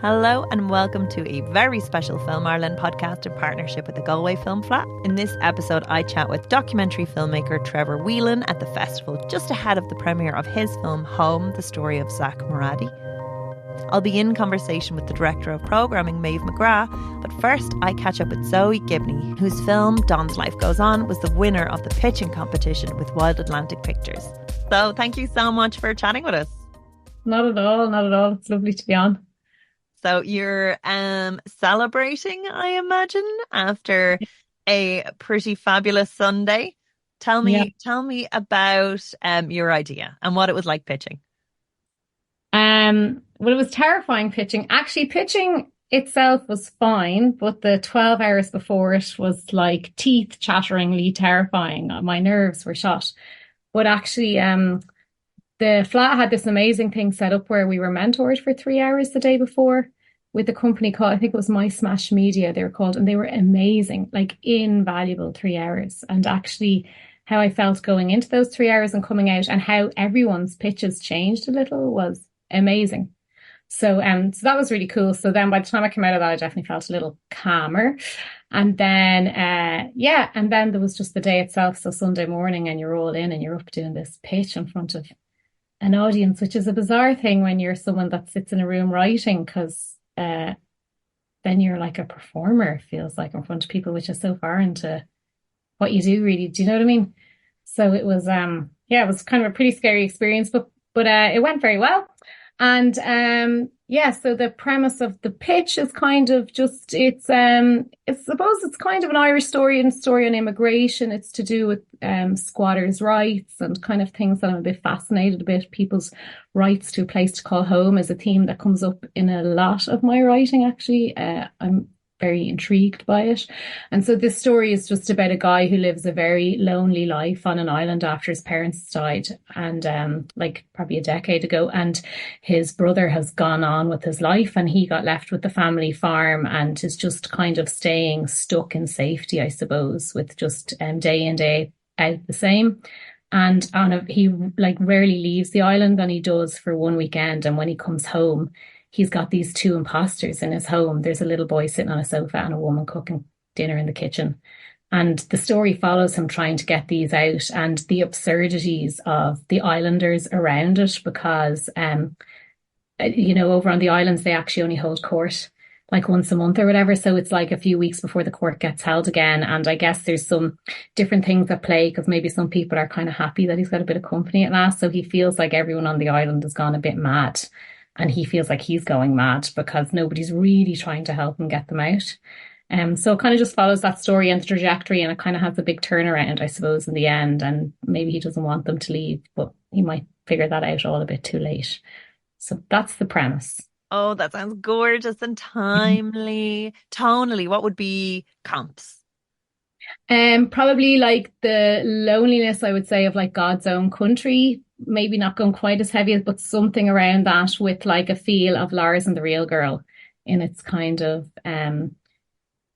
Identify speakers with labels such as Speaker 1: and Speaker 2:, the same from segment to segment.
Speaker 1: Hello and welcome to a very special Film Ireland podcast in partnership with the Galway Film Fleadh. In this episode, I chat with documentary filmmaker Trevor Whelan at the festival just ahead of the premiere of his film Home, the Story of Zak Moradi. I'll be in conversation with the director of programming, Maeve McGrath, but first I catch up with Zoe Gibney, whose film Don's Life Goes On was the winner of the pitching competition with Wild Atlantic Pictures. So thank you so much for chatting with us.
Speaker 2: Not at all, not at all. It's lovely to be on.
Speaker 1: So you're celebrating, I imagine, after a pretty fabulous Sunday. Tell me about your idea and what it was like pitching.
Speaker 2: Well, it was terrifying pitching. Actually, pitching itself was fine, but the 12 hours before it was like teeth-chatteringly terrifying. My nerves were shot. But actually, the flat had this amazing thing set up where we were mentored for 3 hours the day before with a company called, I think it was My Smash Media, they were called, and they were amazing, like invaluable 3 hours. And actually how I felt going into those 3 hours and coming out and how everyone's pitches changed a little was amazing. So that was really cool. So then by the time I came out of that, I definitely felt a little calmer. And then, and then there was just the day itself. So Sunday morning and you're all in and you're up doing this pitch in front of an audience, which is a bizarre thing when you're someone that sits in a room writing, because then you're like a performer, it feels like, in front of people, which is so far into what you do, really. Do you know what I mean? So it was, it was kind of a pretty scary experience, but it went very well. And so the premise of the pitch is kind of just, I suppose it's kind of an Irish story and story on immigration. It's to do with squatters' rights and kind of things that I'm a bit fascinated about. People's rights to a place to call home is a theme that comes up in a lot of my writing, actually. I'm very intrigued by it. And so this story is just about a guy who lives a very lonely life on an island after his parents died, and like probably a decade ago, and his brother has gone on with his life and he got left with the family farm and is just kind of staying stuck in safety, I suppose, with just day in, day out the same. And he like rarely leaves the island, and he does for one weekend. And when he comes home, he's got these two imposters in his home. There's a little boy sitting on a sofa and a woman cooking dinner in the kitchen. And the story follows him trying to get these out and the absurdities of the islanders around it, because, over on the islands, they actually only hold court like once a month or whatever. So it's like a few weeks before the court gets held again. And I guess there's some different things at play, because maybe some people are kind of happy that he's got a bit of company at last. So he feels like everyone on the island has gone a bit mad. And he feels like he's going mad because nobody's really trying to help him get them out. So it kind of just follows that story and the trajectory, and it kind of has a big turnaround, I suppose, in the end. And maybe he doesn't want them to leave, but he might figure that out all a bit too late. So that's the premise.
Speaker 1: Oh, that sounds gorgeous and timely. Tonally, what would be comps?
Speaker 2: Probably like the loneliness, I would say, of like God's Own Country. Maybe not going quite as heavy, but something around that, with like a feel of Lars and the Real Girl in its kind of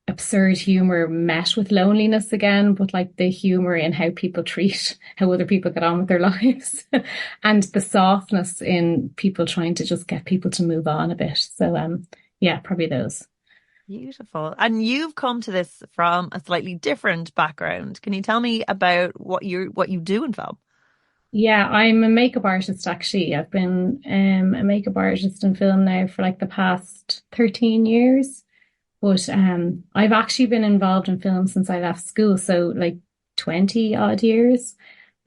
Speaker 2: absurd humor met with loneliness again, but like the humor in how people treat how other people get on with their lives and the softness in people trying to just get people to move on a bit. So probably those.
Speaker 1: Beautiful. And you've come to this from a slightly different background. Can you tell me about what you do in film?
Speaker 2: Yeah, I'm a makeup artist, actually. I've been a makeup artist in film now for like the past 13 years. But I've actually been involved in film since I left school. So like 20 odd years.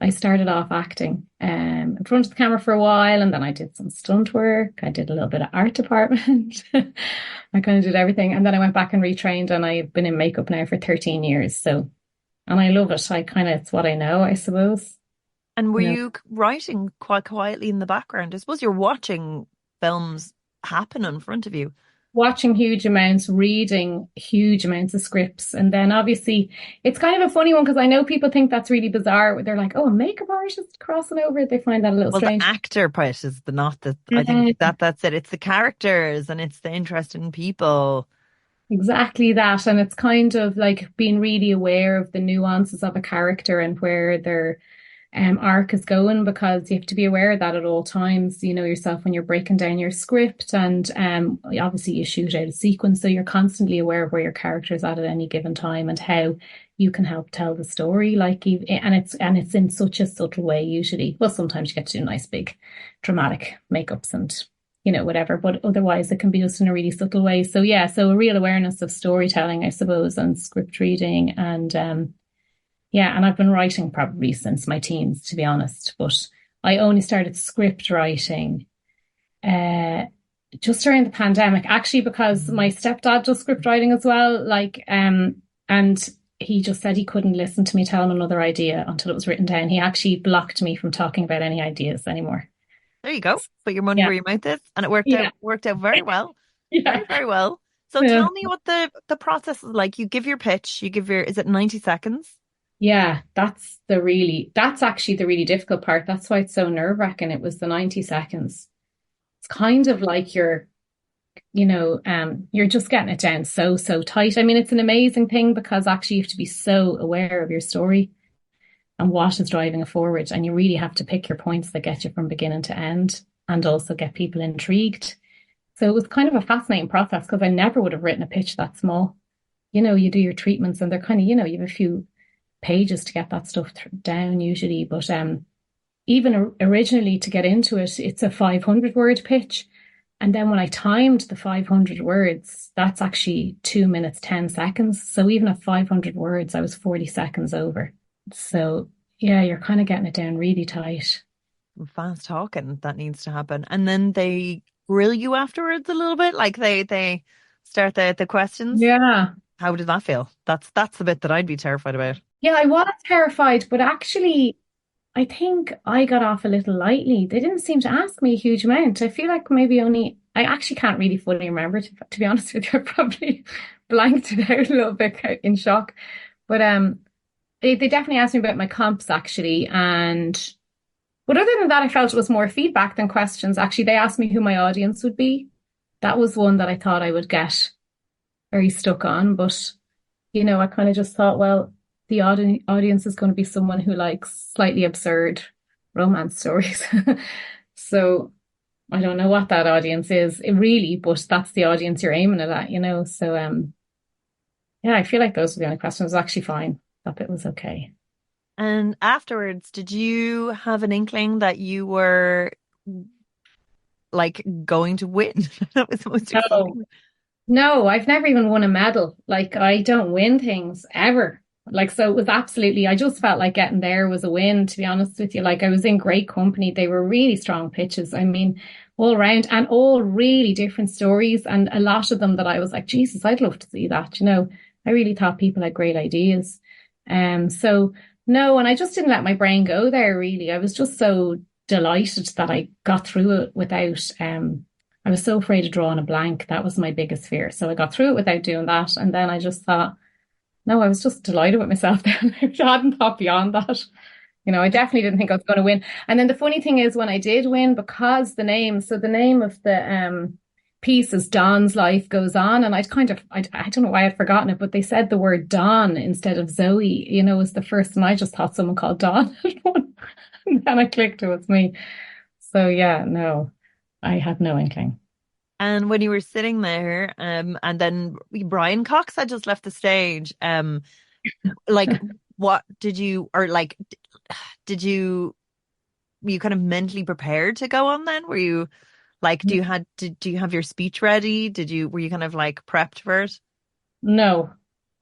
Speaker 2: I started off acting in front of the camera for a while, and then I did some stunt work. I did a little bit of art department. I kind of did everything. And then I went back and retrained, and I've been in makeup now for 13 years. So, and I love it. It's what I know, I suppose.
Speaker 1: And were you writing quite quietly in the background? I suppose you're watching films happen in front of you.
Speaker 2: Watching huge amounts, reading huge amounts of scripts. And then obviously it's kind of a funny one, because I know people think that's really bizarre. They're like, oh, a makeup artist crossing over. They find that a little strange.
Speaker 1: The actor part is not that. I think that's it. It's the characters and it's the interest in people.
Speaker 2: Exactly that. And it's kind of like being really aware of the nuances of a character and where they're arc is going, because you have to be aware of that at all times, you know, yourself when you're breaking down your script. And obviously you shoot out a sequence, so you're constantly aware of where your character is at any given time and how you can help tell the story. And it's in such a subtle way usually. Well, sometimes you get to do nice big dramatic makeups and whatever, but otherwise it can be just in a really subtle way. So yeah, so a real awareness of storytelling, I suppose, and script reading. And yeah, and I've been writing probably since my teens, to be honest. But I only started script writing just during the pandemic, actually, because my stepdad does script writing as well. And he just said he couldn't listen to me tell him another idea until it was written down. He actually blocked me from talking about any ideas anymore.
Speaker 1: There you go. Put your money
Speaker 2: Yeah.
Speaker 1: where your mouth is. And it worked out very well.
Speaker 2: Yeah.
Speaker 1: Very, very well. So
Speaker 2: Yeah.
Speaker 1: tell me what the process is like. You give your pitch, is it 90 seconds?
Speaker 2: Yeah, that's actually the really difficult part. That's why it's so nerve-wracking. It was the 90 seconds. It's kind of like you're just getting it down so tight. I mean, it's an amazing thing because actually you have to be so aware of your story and what is driving it forward. And you really have to pick your points that get you from beginning to end and also get people intrigued. So it was kind of a fascinating process because I never would have written a pitch that small. You do your treatments and they're kind of, you have a few pages to get that stuff down usually. But even originally to get into it, it's a 500 word pitch. And then when I timed the 500 words, that's actually 2 minutes, 10 seconds. So even at 500 words, I was 40 seconds over. So yeah, you're kind of getting it down really tight.
Speaker 1: Fast talking, that needs to happen. And then they grill you afterwards a little bit, like they start the questions.
Speaker 2: Yeah.
Speaker 1: How did that feel? That's the bit that I'd be terrified about.
Speaker 2: Yeah, I was terrified, but actually I think I got off a little lightly. They didn't seem to ask me a huge amount. I feel like I actually can't really fully remember, to be honest with you. I probably blanked it out a little bit in shock. But they definitely asked me about my comps actually. But other than that, I felt it was more feedback than questions. Actually, they asked me who my audience would be. That was one that I thought I would get very stuck on. But, I kind of just thought, well, the audience is going to be someone who likes slightly absurd romance stories. So I don't know what that audience is really, but that's the audience you're aiming it at. So yeah, I feel like those were the only questions. It was actually fine. That bit was okay.
Speaker 1: And afterwards, did you have an inkling that you were like going to win? That was the most exciting.
Speaker 2: No, I've never even won a medal. Like I don't win things ever. Like, so it was I just felt like getting there was a win, to be honest with you. Like I was in great company. They were really strong pitches. I mean, all around and all really different stories. And a lot of them that I was like, Jesus, I'd love to see that. I really thought people had great ideas. So no, and I just didn't let my brain go there really. I was just so delighted that I got through it without, I was so afraid of drawing a blank. That was my biggest fear. So I got through it without doing that. And then I just thought, no, I was just delighted with myself then. I hadn't thought beyond that. I definitely didn't think I was going to win. And then the funny thing is when I did win, because the name of the piece is Dawn's Life Goes On. And I don't know why I'd forgotten it, but they said the word Dawn instead of Zoe, was the first. And I just thought someone called Dawn had won. And then I clicked, it was me. So yeah, no, I had no inkling.
Speaker 1: And when you were sitting there, and then Brian Cox had just left the stage, like, what did you, or like, did you, were you kind of mentally prepared to go on then? Were you like, do you have your speech ready? Were you kind of like prepped for it?
Speaker 2: No,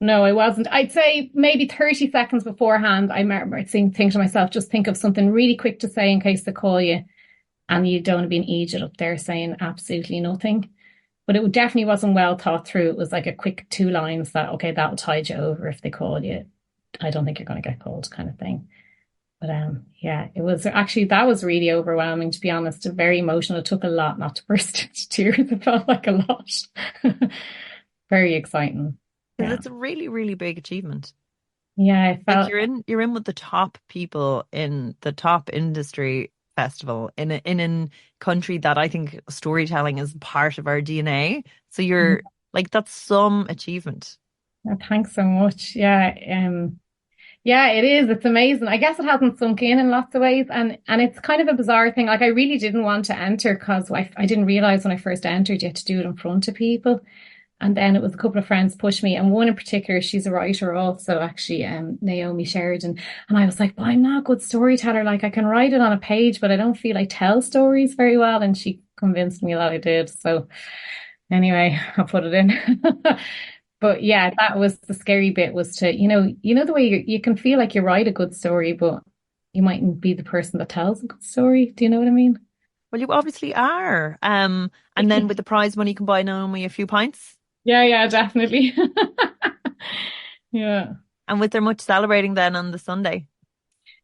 Speaker 2: I wasn't. I'd say maybe 30 seconds beforehand, I remember thinking to myself, just think of something really quick to say in case they call you. And you don't want to be an idiot up there saying absolutely nothing. But it definitely wasn't well thought through. It was like a quick 2 lines that, okay, that'll tide you over if they call you. I don't think you're going to get called kind of thing. But yeah, it was actually, that was really overwhelming, to be honest. Very emotional. It took a lot not to burst into tears. It felt like a lot. Very exciting.
Speaker 1: Yeah. It's a really, really big achievement.
Speaker 2: Yeah, I felt
Speaker 1: like you're in with the top people in the top industry festival in a country that I think storytelling is part of our DNA. So you're like, that's some achievement.
Speaker 2: thanks so much. Yeah. Yeah, it is. It's amazing. I guess it hasn't sunk in lots of ways, and it's kind of a bizarre thing. Like I really didn't want to enter because I didn't realize when I first entered you had to do it in front of people. And then it was a couple of friends pushed me, and one in particular, she's a writer also, actually, Naomi Sheridan. And I was like, but I'm not a good storyteller. Like I can write it on a page, but I don't feel I tell stories very well. And she convinced me that I did. So anyway, I put it in. But yeah, that was the scary bit, was to, the way you can feel like you write a good story, but you mightn't be the person that tells a good story. Do you know what I mean?
Speaker 1: Well, you obviously are. And then with the prize money, you can buy Naomi a few pints.
Speaker 2: Yeah, yeah, definitely. Yeah.
Speaker 1: And with there much celebrating then on the Sunday.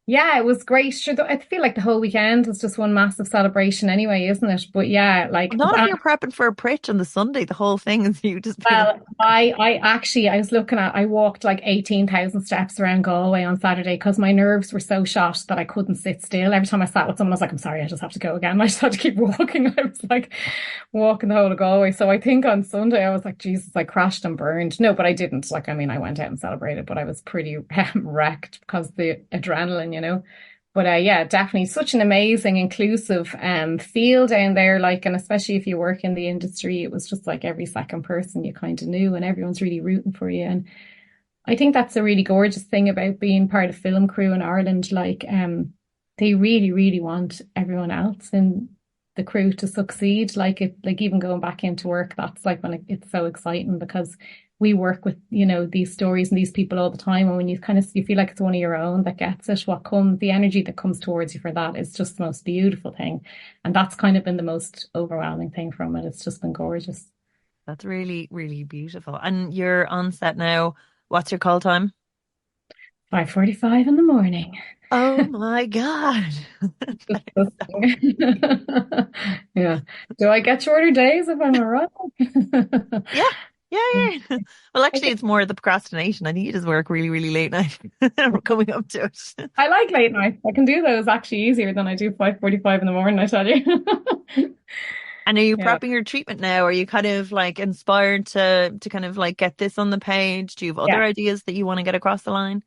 Speaker 2: Yeah, it was great. Sure, I feel like the whole weekend was just one massive celebration anyway, isn't it? But yeah, like,
Speaker 1: Not if you're prepping for a pritch on the Sunday. The whole thing is you just being.
Speaker 2: well, I walked like 18,000 steps around Galway on Saturday because my nerves were so shot that I couldn't sit still. Every time I sat with someone, I was like, I'm sorry, I just have to go again. I just had to keep walking. I was like walking the whole of Galway. So I think on Sunday I was like, Jesus, I crashed and burned. No, but I didn't. Like, I mean, I went out and celebrated, but I was pretty wrecked because the adrenaline. But yeah, definitely such an amazing, inclusive feel down there. Like, and especially if you work in the industry, it was just like every second person you kind of knew, and everyone's really rooting for you. And I think that's a really gorgeous thing about being part of Film Crew in Ireland. Like, they really, really want everyone else in the crew to succeed. Like even going back into work, that's like when it's so exciting because we work with, these stories and these people all the time. And when you feel like it's one of your own that gets it, the energy that comes towards you for that is just the most beautiful thing. And that's kind of been the most overwhelming thing from it. It's just been gorgeous.
Speaker 1: That's really, really beautiful. And you're on set now. What's your call time?
Speaker 2: 5:45 in the morning.
Speaker 1: Oh my God.
Speaker 2: Yeah. Do I get shorter days if I'm around?
Speaker 1: Yeah. Yeah. Well, actually, it's more the procrastination. I think you just work really, really late night. We're coming up to it.
Speaker 2: I like late nights. I can do those actually easier than I do 5:45 in the morning, I tell you.
Speaker 1: And are you
Speaker 2: Yeah.
Speaker 1: prepping your treatment now? Are you kind of like inspired to kind of like get this on the page? Do you have other
Speaker 2: Yeah.
Speaker 1: ideas that you want to get across the line?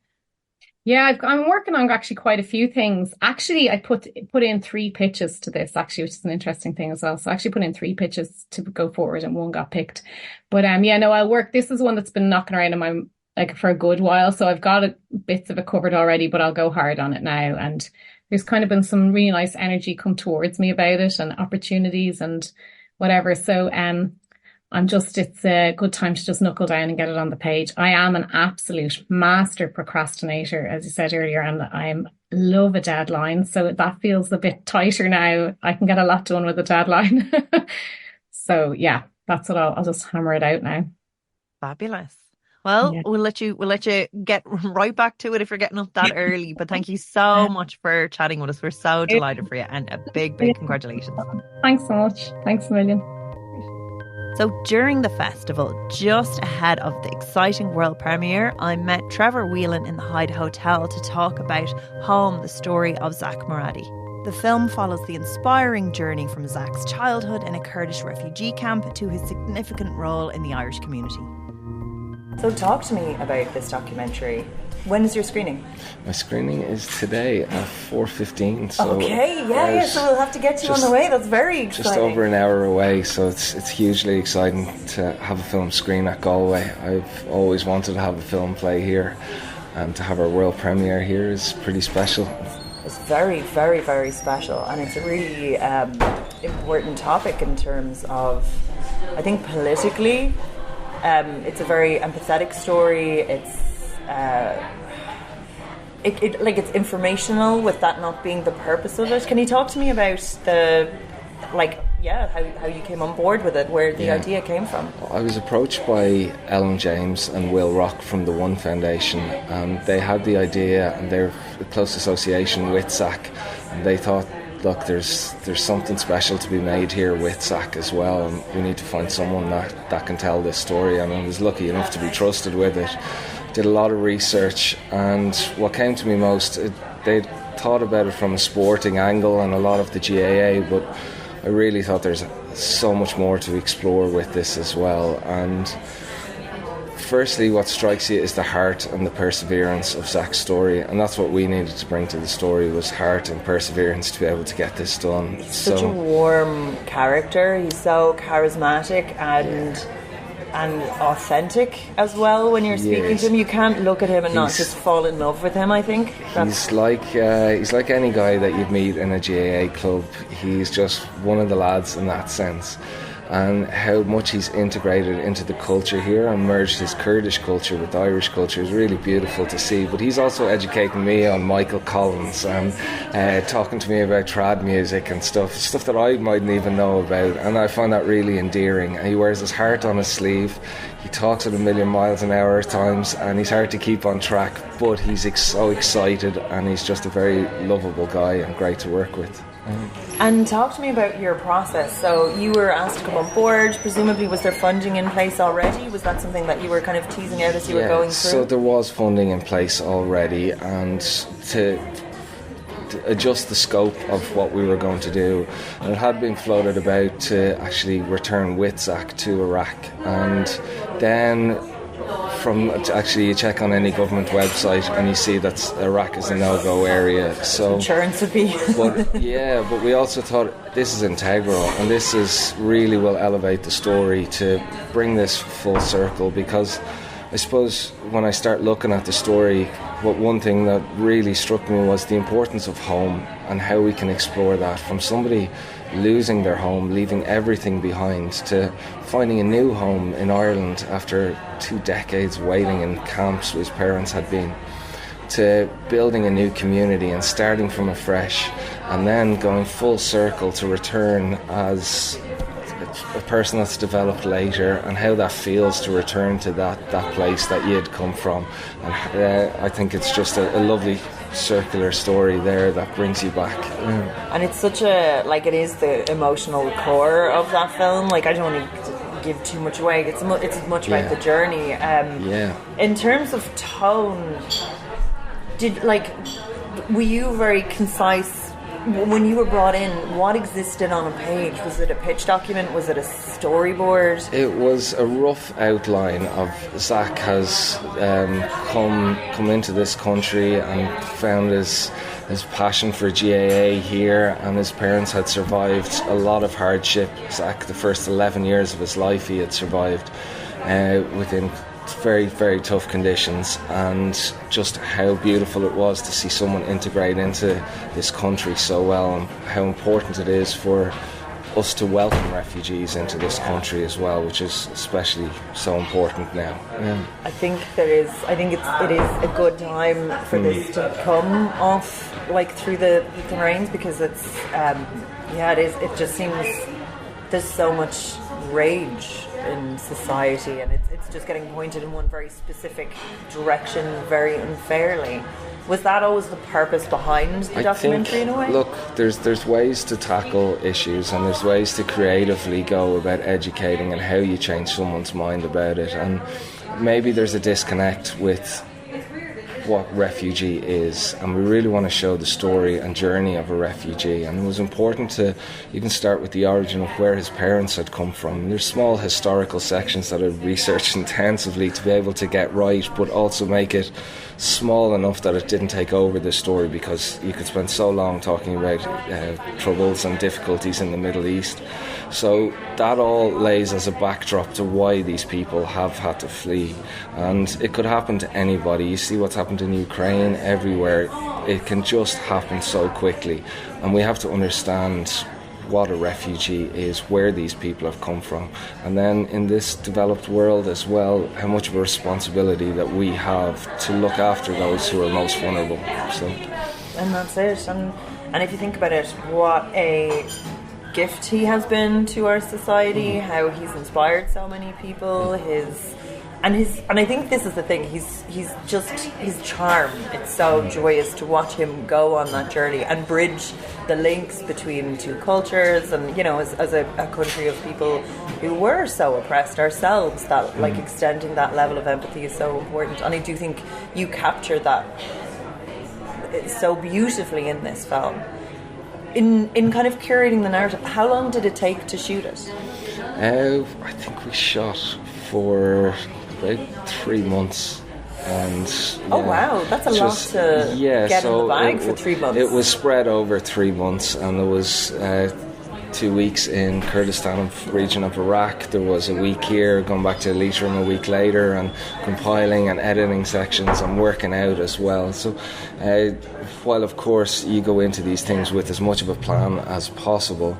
Speaker 2: Yeah, I'm working on actually quite a few things. Actually, I put in three pitches to this, actually, which is an interesting thing as well. So I actually put in three pitches to go forward and one got picked. But yeah, no, I'll work. This is one that's been knocking around in my like for a good while. So I've got bits of it covered already, but I'll go hard on it now. And there's kind of been some really nice energy come towards me about it and opportunities and whatever. So it's a good time to just knuckle down and get it on the page. I am an absolute master procrastinator, as you said earlier, and I love a deadline. So that feels a bit tighter now. I can get a lot done with a deadline. So yeah, that's what I'll just hammer it out now.
Speaker 1: Fabulous. Well,
Speaker 2: Yeah.
Speaker 1: we'll let you get right back to it if you're getting up that early. But thank you so much for chatting with us. We're so delighted for you, and a big, big congratulations.
Speaker 2: Thanks so much. Thanks a million.
Speaker 1: So during the festival, just ahead of the exciting world premiere, I met Trevor Whelan in the Hyde Hotel to talk about Home, the Story of Zak Moradi. The film follows the inspiring journey from Zak's childhood in a Kurdish refugee camp to his significant role in the Irish community. So talk to me about this documentary. When is your screening?
Speaker 3: My screening is today at 4:15. So
Speaker 1: okay, so we'll have to get you on the way. That's very exciting.
Speaker 3: Just over an hour away, so it's hugely exciting to have a film screen at Galway. I've always wanted to have a film play here, and to have our world premiere here is pretty special.
Speaker 1: It's very, very, very special, and it's a really important topic in terms of, I think, politically. It's a very empathetic story. It's it's informational, with that not being the purpose of it. Can you talk to me about how you came on board with it, where the idea came from?
Speaker 3: I was approached by Ellen James and Will Rock from the One Foundation, and they had the idea, and they're a close association with Zak, and they thought, look, there's something special to be made here with Zak as well, and we need to find someone that can tell this story. And I was lucky enough to be trusted with it. Did a lot of research, and what came to me most, they'd thought about it from a sporting angle and a lot of the GAA, but I really thought there's so much more to explore with this as well. And firstly, what strikes you is the heart and the perseverance of Zak's story, and that's what we needed to bring to the story, was heart and perseverance to be able to get this done.
Speaker 1: He's such a warm character. He's so charismatic and authentic as well. When you're speaking to him, you can't look at him and not just fall in love with him. I think
Speaker 3: he's like any guy that you'd meet in a GAA club. He's just one of the lads in that sense. And how much he's integrated into the culture here and merged his Kurdish culture with the Irish culture is really beautiful to see. But he's also educating me on Michael Collins and talking to me about trad music and stuff that I mightn't even know about, and I find that really endearing. And he wears his heart on his sleeve. He talks at 1,000,000 miles an hour at times, and he's hard to keep on track, but he's so excited, and he's just a very lovable guy and great to work with.
Speaker 1: And talk to me about your process. So you were asked to come on board. Presumably, was there funding in place already? Was that something that you were kind of teasing out as you were going through?
Speaker 3: So there was funding in place already, and to adjust the scope of what we were going to do, and it had been floated about to actually return with Zak to Iraq, and then you check on any government website and you see that Iraq is a no-go area. So
Speaker 1: insurance would be.
Speaker 3: but we also thought this is integral, and this is really will elevate the story to bring this full circle. Because I suppose when I start looking at the story, one thing that really struck me was the importance of home and how we can explore that from somebody losing their home, leaving everything behind, to finding a new home in Ireland after 2 decades waiting in camps where his parents had been, to building a new community and starting from afresh, and then going full circle to return as a person that's developed later, and how that feels to return to that place that you had come from. And I think it's just a lovely circular story there that brings you back.
Speaker 1: And it's such a, it is the emotional core of that film. I don't want to give too much away. It's as much about the journey. In terms of tone, were you very concise when you were brought in? What existed on a page? Was it a pitch document? Was it a storyboard? It
Speaker 3: was a rough outline of Zak has come into this country and found his passion for GAA here, and his parents had survived a lot of hardship. Zak, the first 11 years of his life he had survived within very, very tough conditions, and just how beautiful it was to see someone integrate into this country so well, and how important it is for us to welcome refugees into this country as well, which is especially so important now.
Speaker 1: I think it is a good time for this to come off through the rains, because it just seems there's so much rage in society, and it's just getting pointed in one very specific direction very unfairly. Was that always the purpose behind the documentary in a way?
Speaker 3: Look, there's ways to tackle issues, and there's ways to creatively go about educating and how you change someone's mind about it. And maybe there's a disconnect with what refugee is, and we really want to show the story and journey of a refugee. And it was important to even start with the origin of where his parents had come from. There's small historical sections that I've researched intensively to be able to get right, but also make it small enough that it didn't take over the story, because you could spend so long talking about troubles and difficulties in the Middle East. So that all lays as a backdrop to why these people have had to flee. And it could happen to anybody. You see what's happened in Ukraine, everywhere. It can just happen so quickly. And we have to understand what a refugee is, where these people have come from. And then in this developed world as well, how much of a responsibility that we have to look after those who are most vulnerable.
Speaker 1: And that's it. And if you think about it, what a gift he has been to our society, how he's inspired so many people, and I think this is the thing, he's just his charm. It's so joyous to watch him go on that journey and bridge the links between two cultures, and as a country of people who were so oppressed ourselves, that extending that level of empathy is so important. And I do think you capture that so beautifully in this film. In kind of curating the narrative, how long did it take to shoot it?
Speaker 3: I think we shot for about 3 months. And
Speaker 1: oh wow, that's a lot to get in the bag for 3 months.
Speaker 3: It was spread over 3 months, and there was 2 weeks in Kurdistan region of Iraq. There was a week here, going back to Leitrim a week later, and compiling and editing sections and working out as well. So while of course you go into these things with as much of a plan as possible,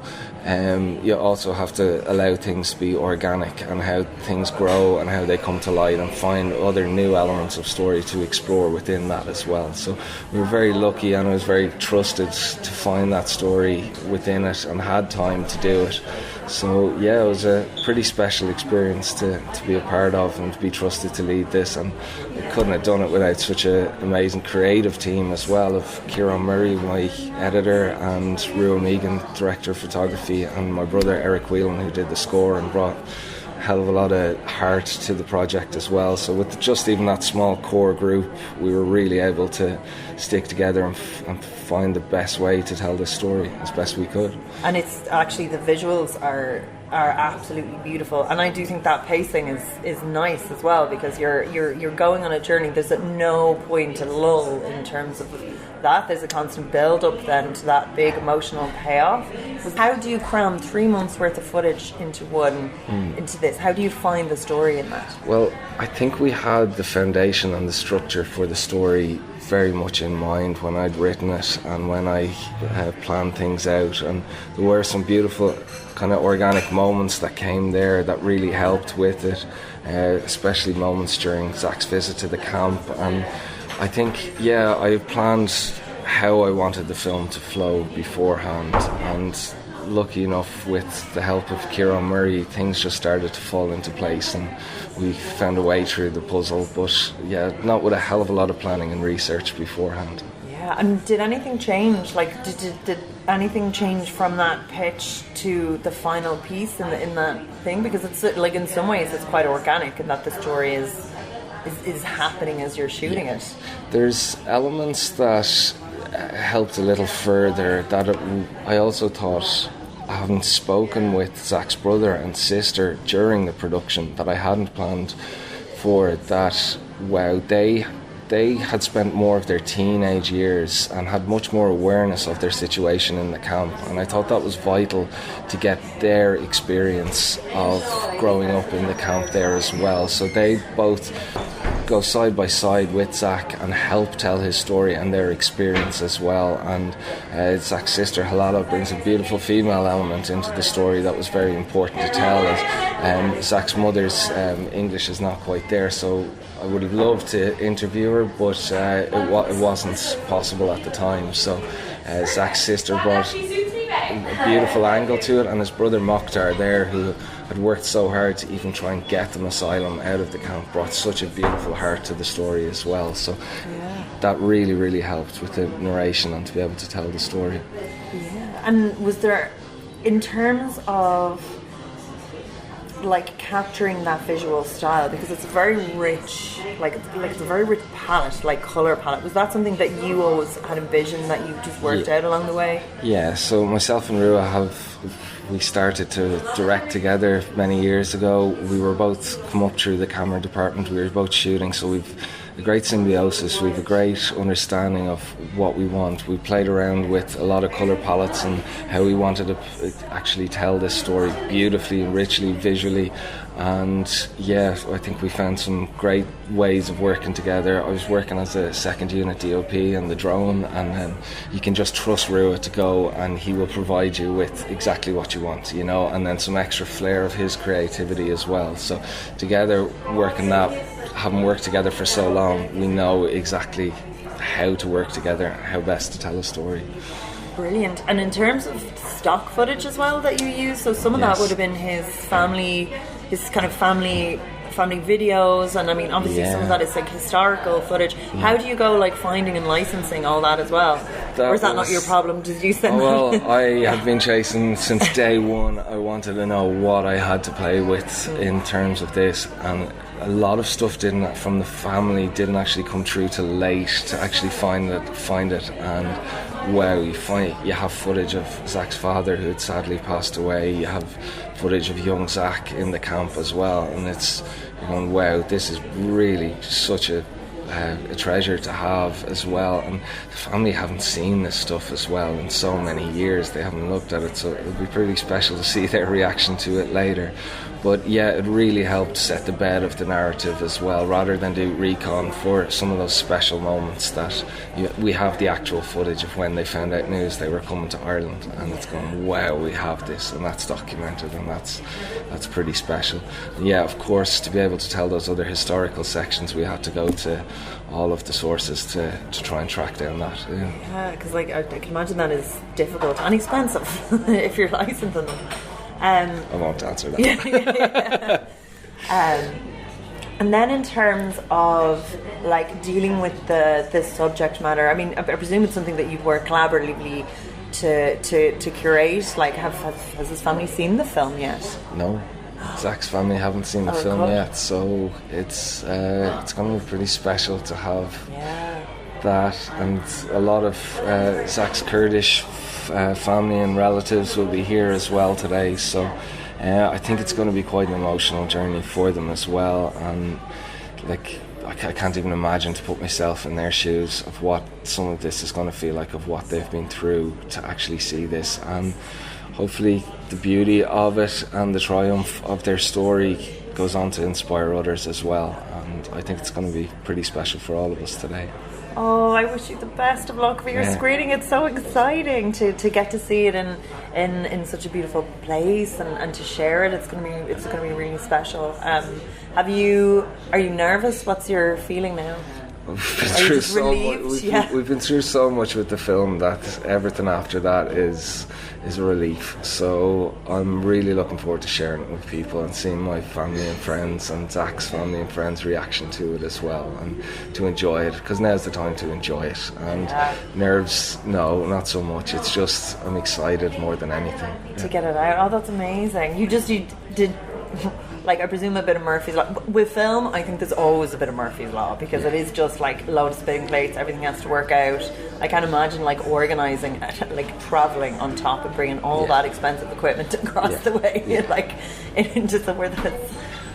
Speaker 3: you also have to allow things to be organic, and how things grow and how they come to light, and find other new elements of story to explore within that as well. So we were very lucky, and I was very trusted to find that story within it, and had time to do it. So yeah, it was a pretty special experience to be a part of, and to be trusted to lead this. And I couldn't have done it without such an amazing creative team as well, of Ciarán Murray, my editor, and Rua Megan, director of photography, and my brother Eric Whelan, who did the score and brought a hell of a lot of heart to the project as well. So with just even that small core group, we were really able to stick together and find the best way to tell this story as best we could.
Speaker 1: And it's actually, the visuals are absolutely beautiful, and I do think that pacing is nice as well, because you're going on a journey. There's at no point a lull in terms of that. There's a constant build up then to that big emotional payoff. How do you cram 3 months worth of footage into this? How do you find the story in that?
Speaker 3: Well, I think we had the foundation and the structure for the story very much in mind when I'd written it, and when I planned things out, and there were some beautiful kind of organic moments that came there that really helped with it, especially moments during Zak's visit to the camp. And I think, I planned how I wanted the film to flow beforehand, and lucky enough, with the help of Ciarán Murray, things just started to fall into place, and we found a way through the puzzle. But not with a hell of a lot of planning and research beforehand.
Speaker 1: Yeah, and did anything change? Like, did anything change from that pitch to the final piece in that thing? Because it's like, in some ways it's quite organic, in that the story is happening as you're shooting it.
Speaker 3: There's elements that helped a little further, that I also thought, having spoken with Zak's brother and sister during the production, that I hadn't planned for, that they had spent more of their teenage years and had much more awareness of their situation in the camp, and I thought that was vital to get their experience of growing up in the camp there as well. So they both go side by side with Zak and help tell his story and their experience as well. And Zak's sister Halala brings a beautiful female element into the story that was very important to tell. Zak's mother's English is not quite there, so I would have loved to interview her, but it wasn't possible at the time. So Zak's sister brought a beautiful angle to it, and his brother Mokhtar there, who had worked so hard to even try and get them asylum out of the camp, brought such a beautiful heart to the story as well. So that really, really helped with the narration and to be able to tell the story.
Speaker 1: Yeah. And was there, in terms of like capturing that visual style, because it's a very rich, it's a very rich palette, like colour palette, was that something that you always had envisioned, that you just worked out along the way? Yeah,
Speaker 3: so myself and Rua we started to direct together many years ago. We were both come up through the camera department, we were both shooting, so we've a great symbiosis, we've a great understanding of what we want. We played around with a lot of colour palettes and how we wanted to actually tell this story beautifully and richly, visually. And I think we found some great ways of working together. I was working as a second unit DOP and the drone, and then you can just trust Rua to go and he will provide you with exactly what you want, and then some extra flair of his creativity as well. So together, working that, having worked together for so long, we know exactly how to work together, how best to tell a story.
Speaker 1: Brilliant. And in terms of stock footage as well that you use, so some of that would have been his kind of family videos, and I mean obviously some of that is like historical footage. How do you go like finding and licensing all that as well? Or is that not your problem? Did you send
Speaker 3: Well, I have been chasing since day one. I wanted to know what I had to play with in terms of this, and a lot of stuff from the family didn't actually come through till late to actually find it, and wow, you have footage of Zak's father who had sadly passed away, you have footage of young Zak in the camp as well, and you're going, wow, this is really such a treasure to have as well. And the family haven't seen this stuff as well in so many years. They haven't looked at it, so it'll be pretty special to see their reaction to it later. But yeah, it really helped set the bed of the narrative as well, rather than do recon for some of those special moments that we have the actual footage of when they found out news they were coming to Ireland, and it's going, wow, we have this, and that's documented, and that's pretty special. And yeah, of course, to be able to tell those other historical sections, we had to go to all of the sources to try and track down that.
Speaker 1: Yeah, because I can imagine that is difficult and expensive if you're licensing them.
Speaker 3: I won't answer that.
Speaker 1: And then in terms of dealing with the subject matter, I mean, I presume it's something that you've worked collaboratively to curate. Has his family seen the film yet?
Speaker 3: No, Zak's family haven't seen the film yet, so it's going to be pretty special to have that, and a lot of Zak's Kurdish family and relatives will be here as well today, so I think it's going to be quite an emotional journey for them as well. And I can't even imagine to put myself in their shoes of what some of this is going to feel like, of what they've been through to actually see this, and hopefully the beauty of it and the triumph of their story goes on to inspire others as well. And I think it's going to be pretty special for all of us today.
Speaker 1: Oh, I wish you the best of luck for your screening. It's so exciting to get to see it in such a beautiful place and to share it. It's going to be really special. Are you nervous? What's your feeling now?
Speaker 3: We've been through so much with the film that everything after that is a relief. So I'm really looking forward to sharing it with people and seeing my family and friends and Zak's family and friends' reaction to it as well, and to enjoy it, because now's the time to enjoy it. And nerves, no, not so much. It's just I'm excited more than anything
Speaker 1: to get it out. Oh, that's amazing. You did. I presume a bit of Murphy's Law. With film, I think there's always a bit of Murphy's Law, because it is just load of spinning plates, everything has to work out. I can't imagine organising, travelling on top and bringing all that expensive equipment across the way, into somewhere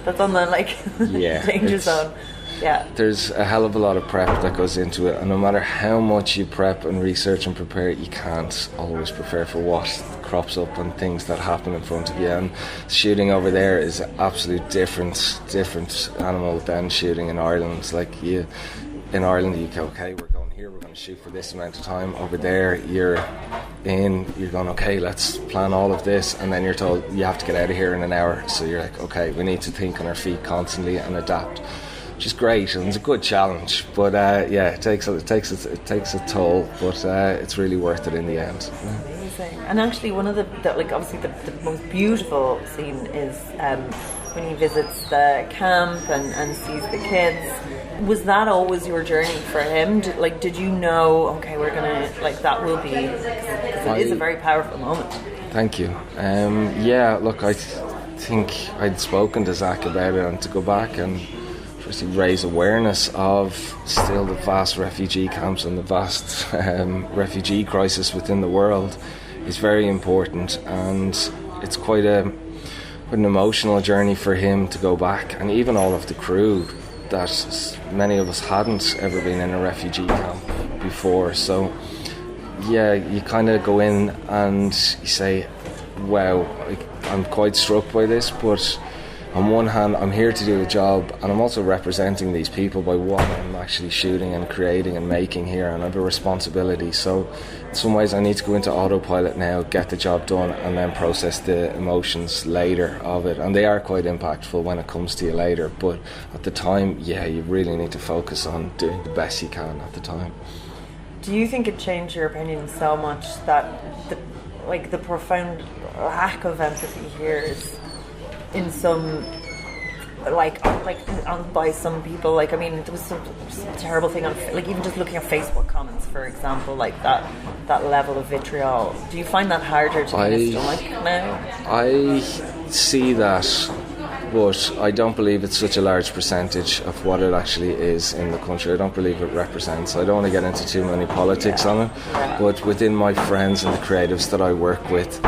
Speaker 1: that's on the danger zone. Yeah.
Speaker 3: There's a hell of a lot of prep that goes into it, and no matter how much you prep and research and prepare, you can't always prepare for what crops up and things that happen in front of you. And shooting over there is an absolute different animal than shooting in Ireland. In Ireland you go, okay, we're going here, we're going to shoot for this amount of time. Over there you're going, okay, let's plan all of this, and then you're told you have to get out of here in an hour. So you're like, okay, we need to think on our feet constantly and adapt, which is great, and it's a good challenge. But it takes a toll, but it's really worth it in the end.
Speaker 1: Amazing. And actually, one of the obviously the most beautiful scene is when he visits the camp and sees the kids. Was that always your journey for him? Did you know, okay, we're gonna that will be, because it is a very powerful moment.
Speaker 3: Thank you. Look, I think I'd spoken to Zak about it, and to go back and firstly raise awareness of still the vast refugee camps and the vast refugee crisis within the world is very important, and it's quite an emotional journey for him to go back, and even all of the crew, that many of us hadn't ever been in a refugee camp before. So you kind of go in and you say, wow, I'm quite struck by this, but on one hand, I'm here to do a job, and I'm also representing these people by what I'm actually shooting and creating and making here, and I have a responsibility. So in some ways I need to go into autopilot now, get the job done, and then process the emotions later of it. And they are quite impactful when it comes to you later, but at the time, you really need to focus on doing the best you can at the time.
Speaker 1: Do you think it changed your opinion so much that the profound lack of empathy here is in some by some people? I mean, there was some terrible thing on even just looking at Facebook comments, for example, that level of vitriol. Do you find that harder to stomach now?
Speaker 3: I see that but I don't believe it's such a large percentage of what it actually is in the country. I don't believe it represents. I don't want to get into too many politics on it, but within my friends and the creatives that I work with,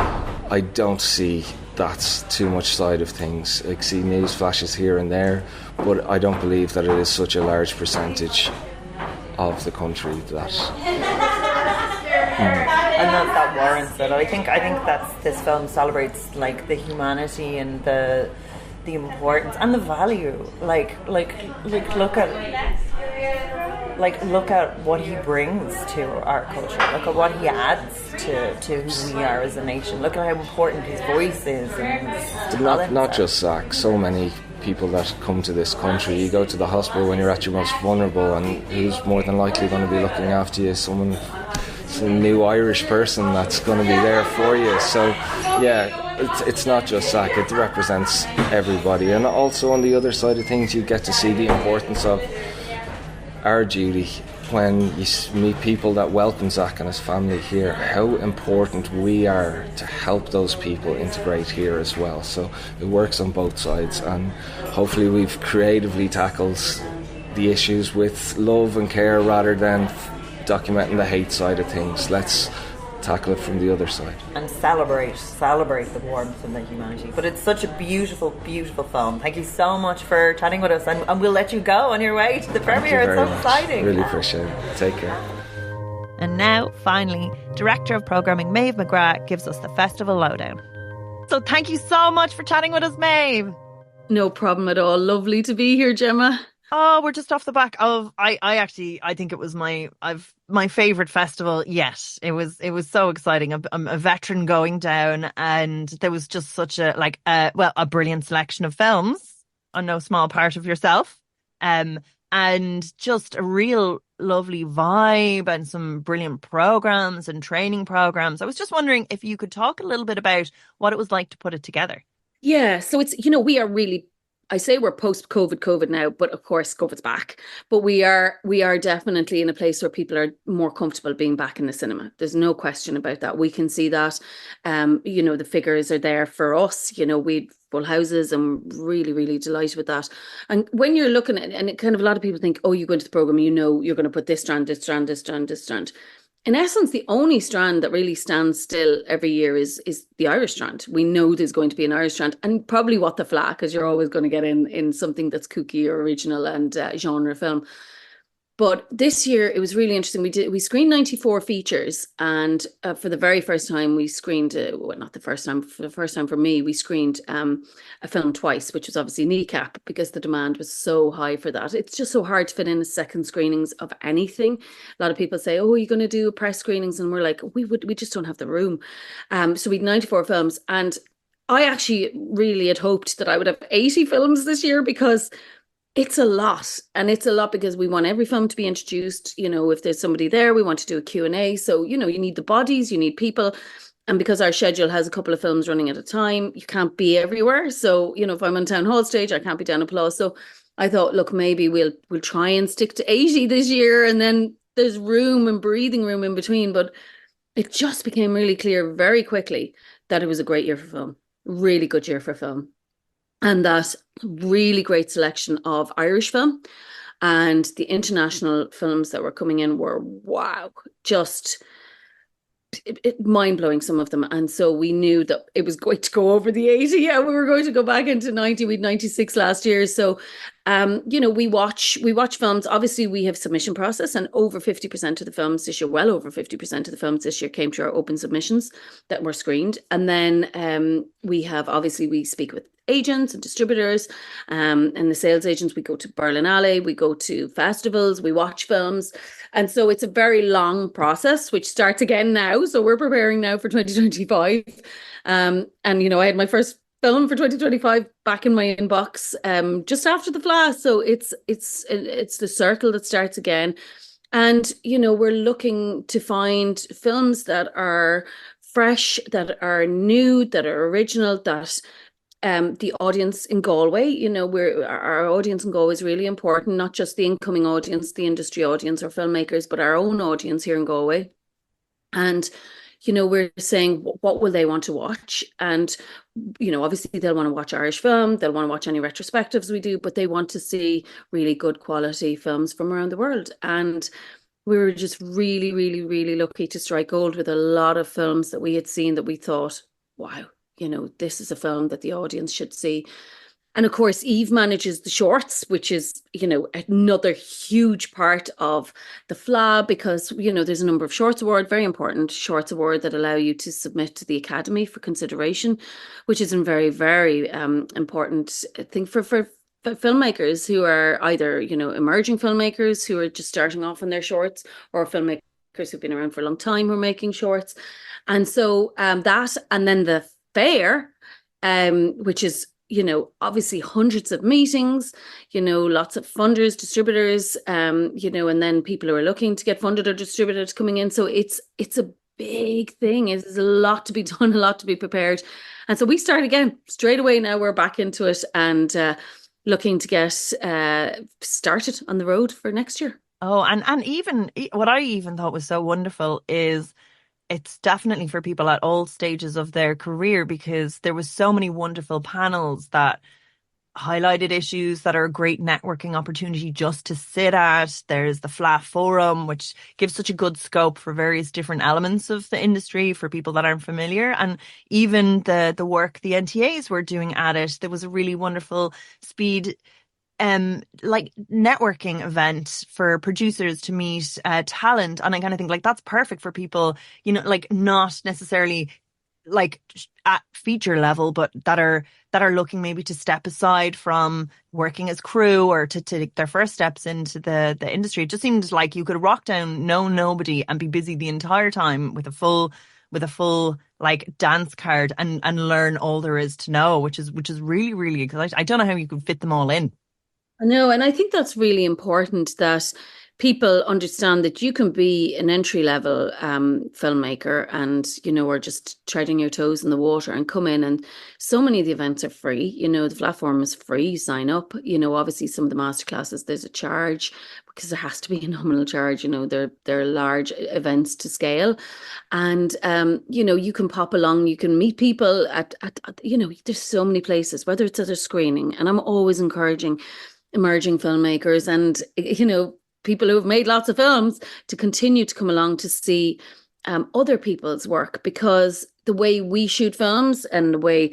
Speaker 3: I don't see that's too much side of things. I see news flashes here and there, but I don't believe that it is such a large percentage of the country that.
Speaker 1: And that warrants it. I think that's this film celebrates like the humanity and the importance and the value. Like look at what he brings to our culture. Look at what he adds to who we are as a nation. Look at how important his voice is and his
Speaker 3: not just Zak. So many people that come to this country. You go to the hospital when you're at your most vulnerable, and who's more than likely going to be looking after you? Some new Irish person that's going to be there for you. So yeah, it's not just Zak, it represents everybody. And also on the other side of things, you get to see the importance of our duty when you meet people that welcome Zak and his family here, how important we are to help those people integrate here as well. So it works on both sides, and hopefully we've creatively tackled the issues with love and care rather than documenting the hate side of things. Let's tackle it from the other side
Speaker 1: and celebrate the warmth and the humanity. But it's such a beautiful film. Thank you so much for chatting with us, and we'll let you go on your way to the premiere. It's so exciting.
Speaker 3: Really appreciate it. Take care.
Speaker 1: And now finally, Director of Programming Maeve McGrath gives us the festival lowdown. So thank you so much for chatting with us, Maeve.
Speaker 4: No problem at all. Lovely to be here, Gemma.
Speaker 1: Oh, we're just off the back of I think it was my favourite festival yet. It was so exciting. I'm a veteran going down, and there was just such a brilliant selection of films on no small part of yourself, and just a real lovely vibe and some brilliant programs and training programs. I was just wondering if you could talk a little bit about what it was like to put it together.
Speaker 4: Yeah, so it's, we are really, I say we're post-COVID now, but of course COVID's back. But we are definitely in a place where people are more comfortable being back in the cinema. There's no question about that. We can see that. The figures are there for us. We'd full houses, and really, really delighted with that. And when you're looking at it, and it kind of, a lot of people think, oh, you go into the programme, you're going to put this strand, this strand, this strand, this strand. In essence, the only strand that really stands still every year is the Irish strand. We know there's going to be an Irish strand, and probably What the Fleadh, because you're always going to get in something that's kooky or original and genre film. But this year it was really interesting. We screened 94 features, and for the very first time we screened, not the first time, for the first time for me, we screened a film twice, which was obviously Kneecap, because the demand was so high for that. It's just so hard to fit in a second screenings of anything. A lot of people say, oh, you're going to do press screenings, and we're like, we just don't have the room. So we had 94 films, and I actually really had hoped that I would have 80 films this year, because it's a lot, and it's a lot because we want every film to be introduced. If there's somebody there, we want to do a Q&A. So, you need the bodies, you need people. And because our schedule has a couple of films running at a time, you can't be everywhere. So, if I'm on Town Hall stage, I can't be down Applause. So I thought, look, maybe we'll try and stick to 80 this year, and then there's room and breathing room in between. But it just became really clear very quickly that it was a great year for film, really good year for film. And that really great selection of Irish film, and the international films that were coming in were, wow, just mind-blowing, some of them. And so we knew that it was going to go over the 80. Yeah, we were going to go back into 90. We had 96 last year. So, we watch films. Obviously, we have submission process, and over 50% of the films this year, well over 50% of the films this year came to our open submissions that were screened. And then we speak with agents and distributors, and the sales agents. We go to Berlinale, we go to festivals, we watch films. And so it's a very long process, which starts again now. So we're preparing now for 2025. And, I had my first film for 2025 back in my inbox just after the Fleadh. So it's the circle that starts again. And, we're looking to find films that are fresh, that are new, that are original, that the audience in Galway, our audience in Galway is really important, not just the incoming audience, the industry audience or filmmakers, but our own audience here in Galway. And, we're saying, what will they want to watch? And, obviously they'll want to watch Irish film, they'll want to watch any retrospectives we do, but they want to see really good quality films from around the world. And we were just really, really, really lucky to strike gold with a lot of films that we had seen that we thought, wow, this is a film that the audience should see. And of course, Eve manages the shorts, which is, another huge part of the Fleadh, because, there's a number of shorts award, very important shorts award that allow you to submit to the Academy for consideration, which is a very, very important thing for filmmakers who are either, emerging filmmakers who are just starting off on their shorts, or filmmakers who've been around for a long time who are making shorts. And so that, and then the fair, which is, obviously hundreds of meetings, lots of funders, distributors, and then people who are looking to get funded or distributed coming in. So it's a big thing. There's a lot to be done, a lot to be prepared. And so we start again straight away. Now we're back into it and looking to get started on the road for next year.
Speaker 1: Oh, and even what I even thought was so wonderful is it's definitely for people at all stages of their career, because there was so many wonderful panels that highlighted issues that are a great networking opportunity just to sit at. There's the Fleadh Forum, which gives such a good scope for various different elements of the industry for people that aren't familiar. And even the work the NTAs were doing at it, there was a really wonderful speed like networking event for producers to meet talent. And I kind of think like that's perfect for people, like not necessarily like at feature level, but that are looking maybe to step aside from working as crew or to take their first steps into the industry. It just seemed like you could rock down, know nobody, and be busy the entire time with a full like dance card and learn all there is to know, which is really, really exciting. I don't know how you could fit them all in.
Speaker 4: No, and I think that's really important that people understand that you can be an entry-level filmmaker and, or just treading your toes in the water and come in, and so many of the events are free. The platform is free, you sign up. Obviously some of the masterclasses, there's a charge because there has to be a nominal charge. They're large events to scale. And, you can pop along, you can meet people at there's so many places, whether it's at a screening. And I'm always encouraging emerging filmmakers and, people who have made lots of films to continue to come along to see other people's work, because the way we shoot films and the way,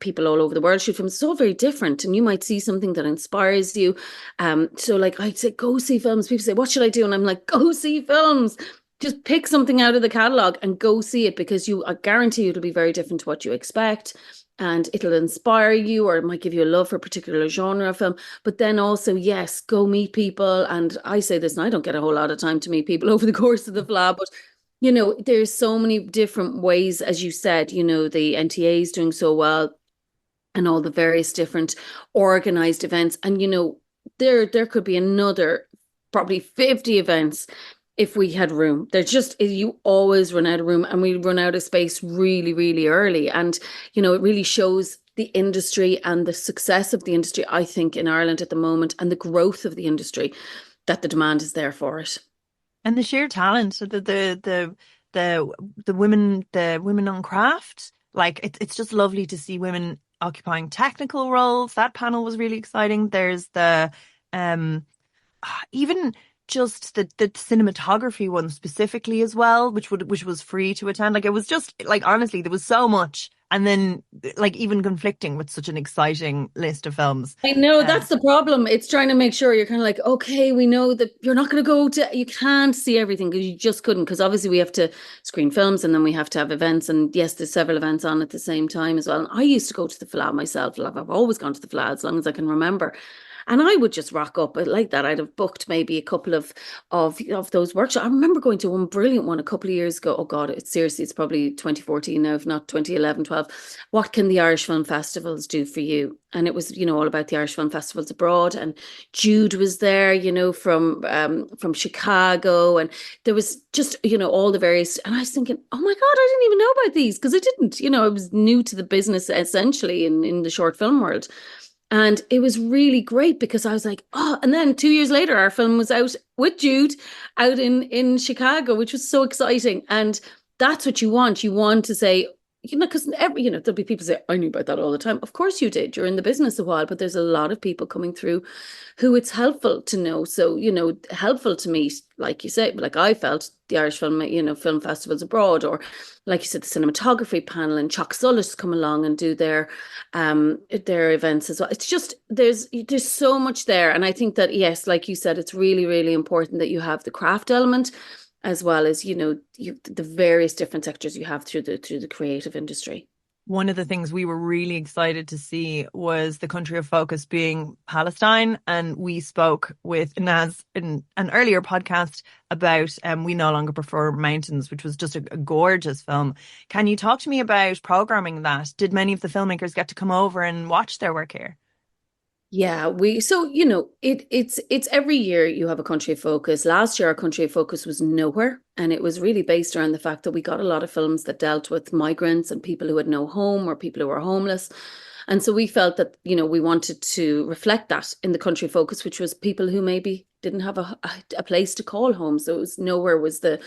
Speaker 4: people all over the world shoot films is all very different. And you might see something that inspires you. So like I say, go see films. People say, what should I do? And I'm like, go see films. Just pick something out of the catalogue and go see it, because I guarantee you it'll be very different to what you expect. And it'll inspire you, or it might give you a love for a particular genre of film. But then also, yes, go meet people. And I say this, and I don't get a whole lot of time to meet people over the course of the Fleadh, but there's so many different ways, as you said, the NTA is doing so well, and all the various different organized events. And, there could be another probably 50 events if we had room. You always run out of room, and we run out of space really, really early. And, it really shows the industry and the success of the industry, I think, in Ireland at the moment, and the growth of the industry, that the demand is there for it.
Speaker 1: And the sheer talent, the women on craft, like it's just lovely to see women occupying technical roles. That panel was really exciting. There's the even just the cinematography one specifically as well, which was free to attend. Like it was just like, honestly, there was so much, and then like even conflicting with such an exciting list of films.
Speaker 4: I know that's the problem. It's trying to make sure you're kind of like, okay, we know that you're not going to you can't see everything, because you just couldn't, because obviously we have to screen films and then we have to have events, and yes, there's several events on at the same time as well. And I used to go to the Fleadh myself. I've always gone to the Fleadh as long as I can remember. And I would just rock up like that. I'd have booked maybe a couple of those workshops. I remember going to one brilliant one a couple of years ago. Oh God, it's probably 2014 now, if not 2011, 12. What can the Irish film festivals do for you? And it was, all about the Irish film festivals abroad. And Jude was there, from Chicago. And there was just, all the various, and I was thinking, oh my God, I didn't even know about these, because I didn't, I was new to the business essentially in the short film world. And it was really great because I was like, oh, and then 2 years later, our film was out with Jude out in Chicago, which was so exciting. And that's what you want. You want to say, because there'll be people say, I knew about that all the time. Of course you did. You're in the business a while, but there's a lot of people coming through who it's helpful to know. So, helpful to meet, like you say, like I felt the Irish film festivals abroad, or like you said, the cinematography panel, and Chalk Solis come along and do their events as well. It's just, there's so much there. And I think that, yes, like you said, it's really, really important that you have the craft element, as well as, the various different sectors you have through the creative industry.
Speaker 1: One of the things we were really excited to see was the country of focus being Palestine. And we spoke with Naz in an earlier podcast about We No Longer Prefer Mountains, which was just a gorgeous film. Can you talk to me about programming that? Did many of the filmmakers get to come over and watch their work here?
Speaker 4: Yeah, it's every year you have a country of focus. Last year, our country of focus was nowhere. And it was really based around the fact that we got a lot of films that dealt with migrants and people who had no home, or people who were homeless. And so we felt that, we wanted to reflect that in the country of focus, which was people who maybe didn't have a place to call home. So it was nowhere was the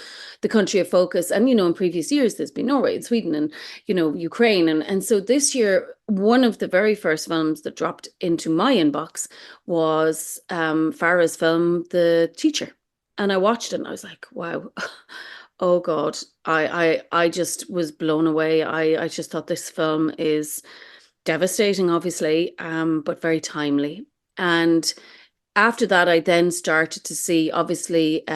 Speaker 4: country of focus. And, in previous years, there's been Norway and Sweden and, Ukraine. And so this year, one of the very first films that dropped into my inbox was Farah's film, The Teacher. And I watched it and I was like, wow, oh God, I just was blown away. I just thought this film is devastating, obviously, but very timely. And after that, I then started to see, obviously, We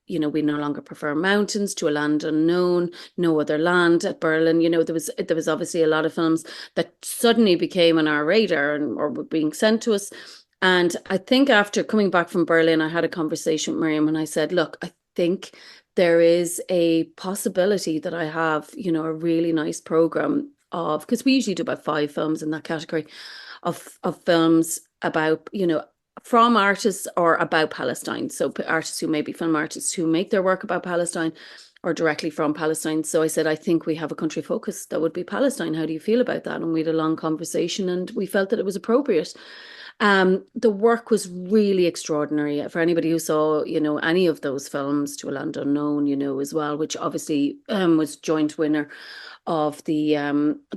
Speaker 4: No Longer Prefer Mountains, To a Land Unknown, No Other Land at Berlin. There was obviously a lot of films that suddenly became on our radar or were being sent to us. And I think after coming back from Berlin, I had a conversation with Miriam and I said, look, I think there is a possibility that I have, a really nice program of, because we usually do about 5 films in that category of films about, from artists or about Palestine. So artists who may be film artists who make their work about Palestine or directly from Palestine. So I said, I think we have a country focus that would be Palestine. How do you feel about that? And we had a long conversation and we felt that it was appropriate. The work was really extraordinary for anybody who saw, any of those films, To a Land Unknown, as well, which obviously was joint winner of the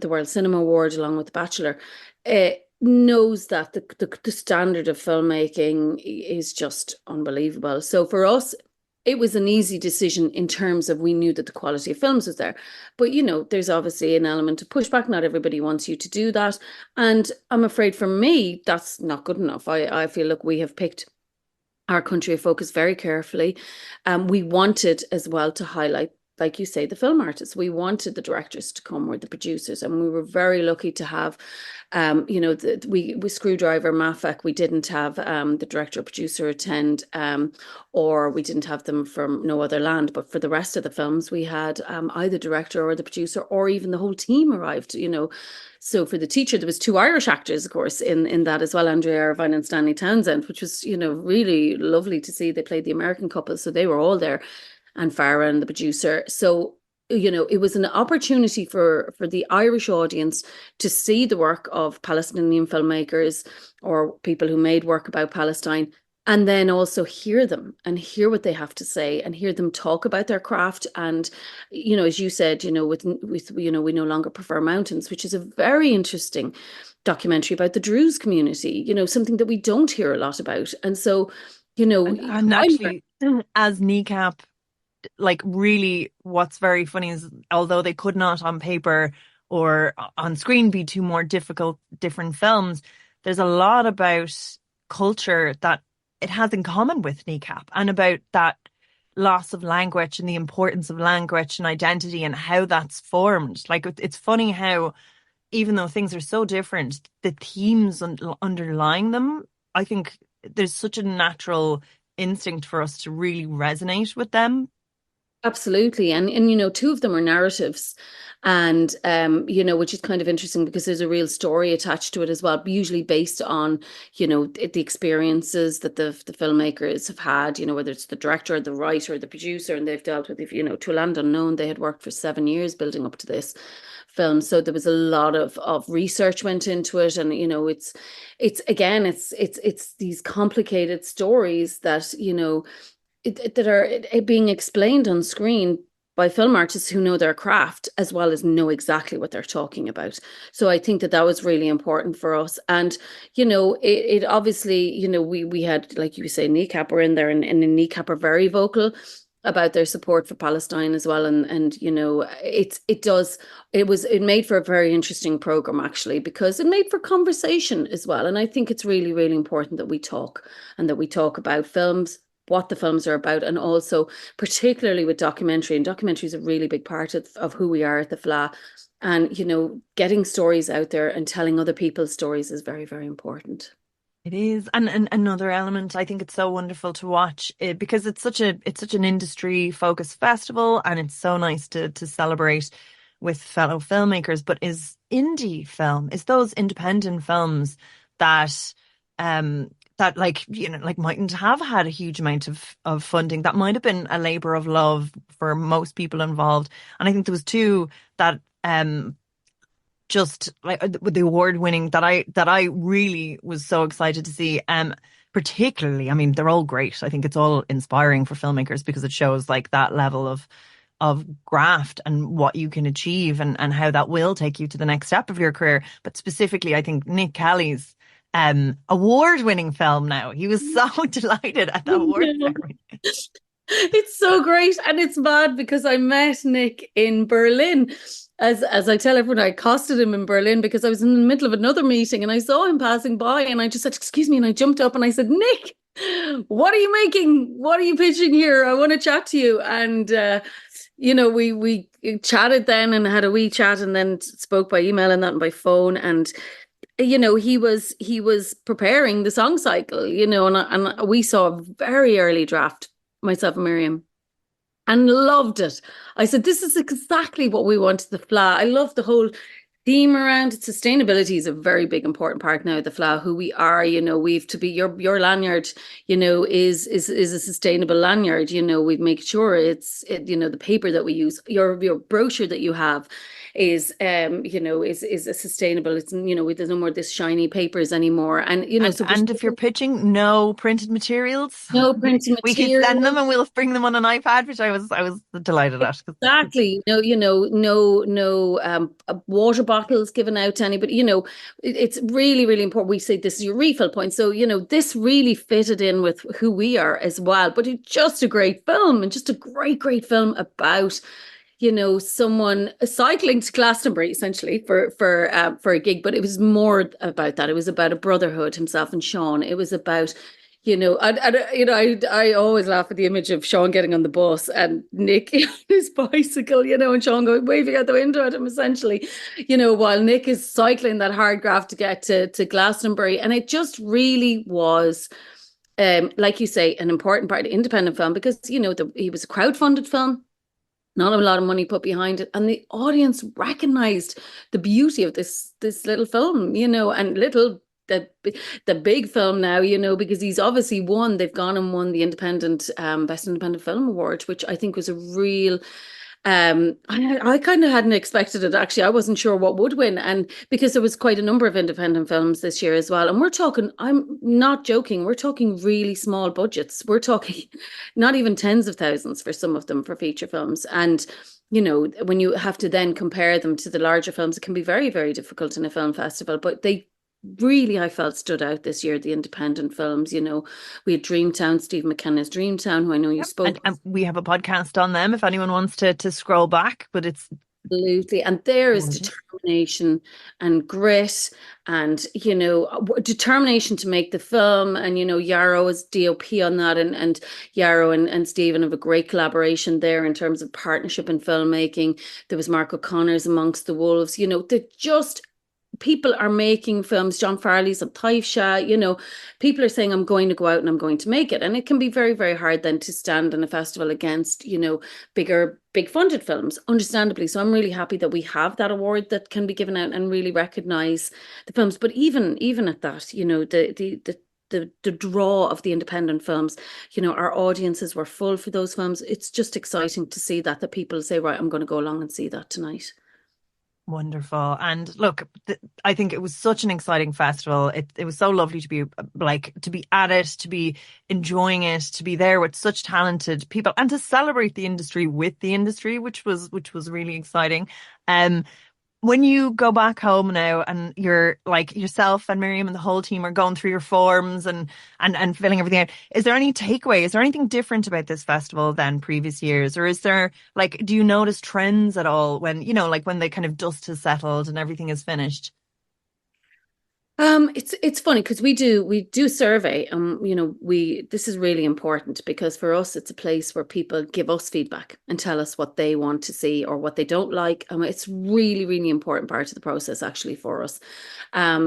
Speaker 4: World Cinema Award along with The Bachelor. Knows that the standard of filmmaking is just unbelievable. So for us, it was an easy decision in terms of we knew that the quality of films was there. But, there's obviously an element of pushback. Not everybody wants you to do that. And I'm afraid for me, that's not good enough. I feel like we have picked our country of focus very carefully. We wanted as well to highlight, like you say, the film artists. We wanted the directors to come or the producers, and we were very lucky to have, we Screwdriver, Mafek. We didn't have the director or producer attend, or we didn't have them from No Other Land. But for the rest of the films, we had either director or the producer, or even the whole team arrived. So for The Teacher, there was 2 Irish actors, of course, in that as well, Andrea Irvine and Stanley Townsend, which was really lovely to see. They played the American couple, so they were all there. And Farah and the producer. So, it was an opportunity for the Irish audience to see the work of Palestinian filmmakers or people who made work about Palestine, and then also hear them and hear what they have to say and hear them talk about their craft. And, as you said, with We No Longer Prefer Mountains, which is a very interesting documentary about the Druze community, something that we don't hear a lot about. And so,
Speaker 1: and actually, as kneecap, like, really what's very funny is, although they could not on paper or on screen be 2 more different films, there's a lot about culture that it has in common with Kneecap, and about that loss of language and the importance of language and identity and how that's formed. Like, it's funny how, even though things are so different, the themes underlying them, I think there's such a natural instinct for us to really resonate with them.
Speaker 4: Absolutely. And 2 of them are narratives, and, which is kind of interesting because there's a real story attached to it as well, usually based on, the experiences that the filmmakers have had, whether it's the director, the writer, the producer, and they've dealt with, To a Land Unknown, they had worked for 7 years building up to this films. So there was a lot of research went into it, and you know, it's these complicated stories that, you know, that are being explained on screen by film artists who know their craft as well as know exactly what they're talking about. So I think that was really important for us. And, you know, it obviously, you know, we had, like you say, Kneecap were in there, and Kneecap are very vocal about their support for Palestine as well. And you know, it made for a very interesting program, actually, because it made for conversation as well. And I think it's really, really important that we talk, and that we talk about films, what the films are about, and also particularly with documentary. And documentary is a really big part of who we are at the Fleadh. And, you know, getting stories out there and telling other people's stories is very, very important.
Speaker 1: It is, and another element, I think it's so wonderful to watch it, because it's such an industry focused festival, and it's so nice to celebrate with fellow filmmakers. But is indie film, is those independent films that that, like, you know, like, mightn't have had a huge amount of funding, that might have been a labor of love for most people involved. And I think there was two that just like with the award winning that I really was so excited to see. Particularly, I mean, they're all great. I think it's all inspiring for filmmakers, because it shows like that level of graft and what you can achieve, and how that will take you to the next step of your career. But specifically, I think Nick Kelly's award-winning film now. He was so delighted at the award ceremony.
Speaker 4: It's so great, and it's mad because I met Nick in Berlin. As I tell everyone, I accosted him in Berlin because I was in the middle of another meeting and I saw him passing by, and I just said, "Excuse me," and I jumped up and I said, "Nick, what are you making? What are you pitching here? I want to chat to you." And you know, we chatted then and had a wee chat, and then spoke by email and that, and by phone. And you know, he was preparing the song cycle, you know, and we saw a very early draft, myself and Miriam, and loved it. I said, this is exactly what we wanted the Fleadh. I love the whole theme around it. Sustainability is a very big, important part now of the Fleadh, who we are. You know, we've to be your lanyard, you know, is a sustainable lanyard. You know, we've made sure you know, the paper that we use, your brochure that you have is you know, is a sustainable. It's, you know, there's no more this shiny papers anymore. And you know,
Speaker 1: and if you're pitching, no printed materials.
Speaker 4: No printed
Speaker 1: we
Speaker 4: materials.
Speaker 1: could send them and we'll bring them on an iPad, which I was delighted at.
Speaker 4: Exactly. No, you know, no water bottles given out to anybody. You know, it's really, really important. We say this is your refill point. So, you know, this really fitted in with who we are as well. But it's just a great film, and just a great film about, you know, someone cycling to Glastonbury essentially for a gig. But it was more about that. It was about a brotherhood, himself and Sean. It was about, you know, I always laugh at the image of Sean getting on the bus and Nick on his bicycle, you know, and Sean going waving out the window at him essentially, you know, while Nick is cycling that hard graft to get to Glastonbury. And it just really was, like you say, an important part of independent film, because, you know, he was a crowdfunded film. Not a lot of money put behind it, and the audience recognized the beauty of this little film, you know, and the big film now, you know, because he's obviously won. They've gone and won the Best Independent Film Award, which I think was a real. I kind of hadn't expected it, actually. I wasn't sure what would win, and because there was quite a number of independent films this year as well. And we're talking, I'm not joking, we're talking really small budgets. We're talking not even tens of thousands for some of them for feature films. And you know, when you have to then compare them to the larger films, it can be very, very difficult in a film festival. But they really, I felt, stood out this year, the independent films. You know, we had Dreamtown, Steve McKenna's Dreamtown, who I know you spoke.
Speaker 1: And we have a podcast on them if anyone wants to scroll back, but it's
Speaker 4: absolutely. And there is determination and grit, and, you know, determination to make the film. And, you know, Yarrow is DOP on that, and Yarrow and Stephen have a great collaboration there in terms of partnership in filmmaking. There was Mark O'Connor's Amongst the Wolves. You know, they're just, people are making films. John Farley's on Taifsha, you know, people are saying, I'm going to go out and I'm going to make it. And it can be very, very hard then to stand in a festival against, you know, big funded films, understandably. So I'm really happy that we have that award that can be given out and really recognise the films. But even at that, you know, the draw of the independent films, you know, our audiences were full for those films. It's just exciting to see that people say, right, I'm going to go along and see that tonight.
Speaker 1: Wonderful. And look, I think it was such an exciting festival. It was so lovely to be to be at it, to be enjoying it, to be there with such talented people and to celebrate the industry with the industry, which was really exciting. Um, when you go back home now and you're like yourself and Miriam and the whole team are going through your forms and filling everything out, is there any takeaway? Is there anything different about this festival than previous years? Or is there do you notice trends at all when, like when the kind of dust has settled and everything is finished?
Speaker 4: It's funny because we do survey. This is really important because for us it's a place where people give us feedback and tell us what they want to see or what they don't like. It's really, really important part of the process actually for us.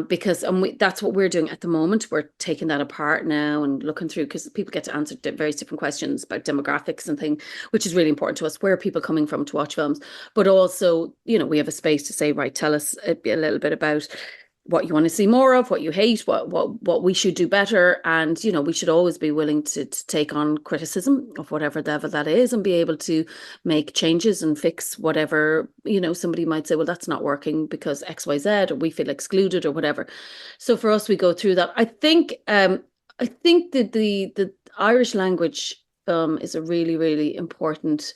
Speaker 4: Because that's what we're doing at the moment. We're taking that apart now and looking through because people get to answer various different questions about demographics and things, which is really important to us. Where are people coming from to watch films? But also, we have a space to say, right, tell us a little bit about what you want to see more of, what you hate, what we should do better. And, we should always be willing to take on criticism of whatever level that is and be able to make changes and fix whatever, somebody might say, well, that's not working because X, Y, Z, or we feel excluded or whatever. So for us, we go through that. I think that the Irish language is a really, really important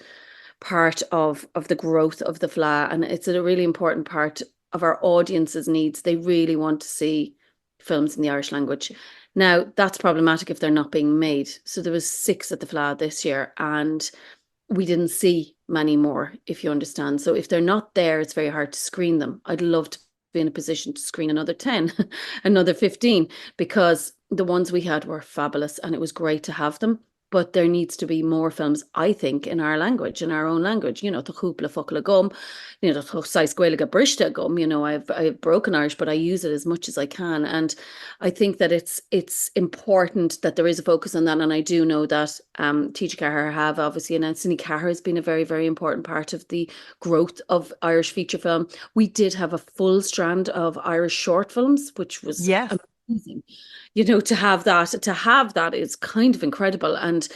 Speaker 4: part of the growth of the Fleadh. And it's a really important part of our audience's needs. They really want to see films in the Irish language. Now, that's problematic if they're not being made. So there was 6 at the Fleadh this year and we didn't see many more, if you understand. So if they're not there, it's very hard to screen them. I'd love to be in a position to screen another 10, another 15, because the ones we had were fabulous and it was great to have them. But there needs to be more films, I think, in our language, in our own language. The chúpla focail gum, the sais Gaeilge briste gum. I've broken Irish, but I use it as much as I can. And I think that it's important that there is a focus on that. And I do know that TG Cahir have obviously announced, and Cahir has been a very, very important part of the growth of Irish feature film. We did have a full strand of Irish short films, which was amazing. To have that is kind of incredible. And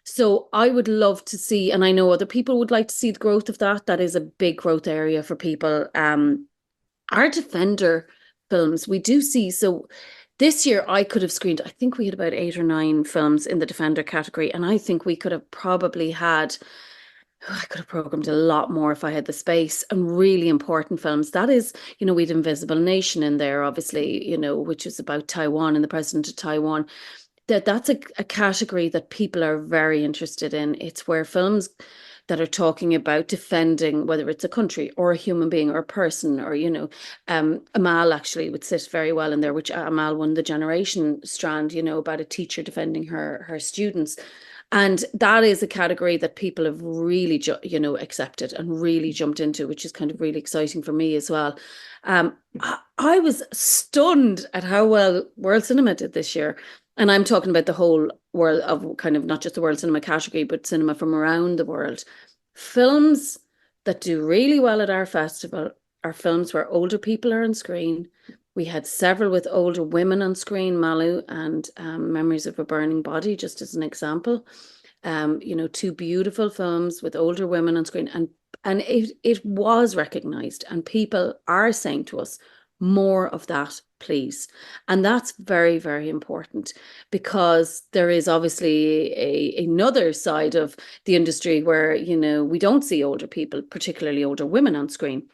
Speaker 4: so I would love to see, and I know other people would like to see the growth of that. That is a big growth area for people. Our Defender films, we do see. So this year I could have screened, I think we had about 8 or 9 films in the Defender category. And I think we could have probably had, I could have programmed a lot more if I had the space, and really important films. That is, we had Invisible Nation in there, obviously, which is about Taiwan and the president of Taiwan. That's a category that people are very interested in. It's where films that are talking about defending, whether it's a country or a human being or a person, or, Amal actually would sit very well in there, which Amal won the Generation strand, about a teacher defending her students. And that is a category that people have really, accepted and really jumped into, which is kind of really exciting for me as well. I was stunned at how well World Cinema did this year. And I'm talking about the whole world of kind of not just the World Cinema category, but cinema from around the world. Films that do really well at our festival are films where older people are on screen. We had several with older women on screen, Malu and Memories of a Burning Body, just as an example. 2 beautiful films with older women on screen. And it was recognised, and people are saying to us, more of that, please. And that's very, very important, because there is obviously another side of the industry where, we don't see older people, particularly older women on screen.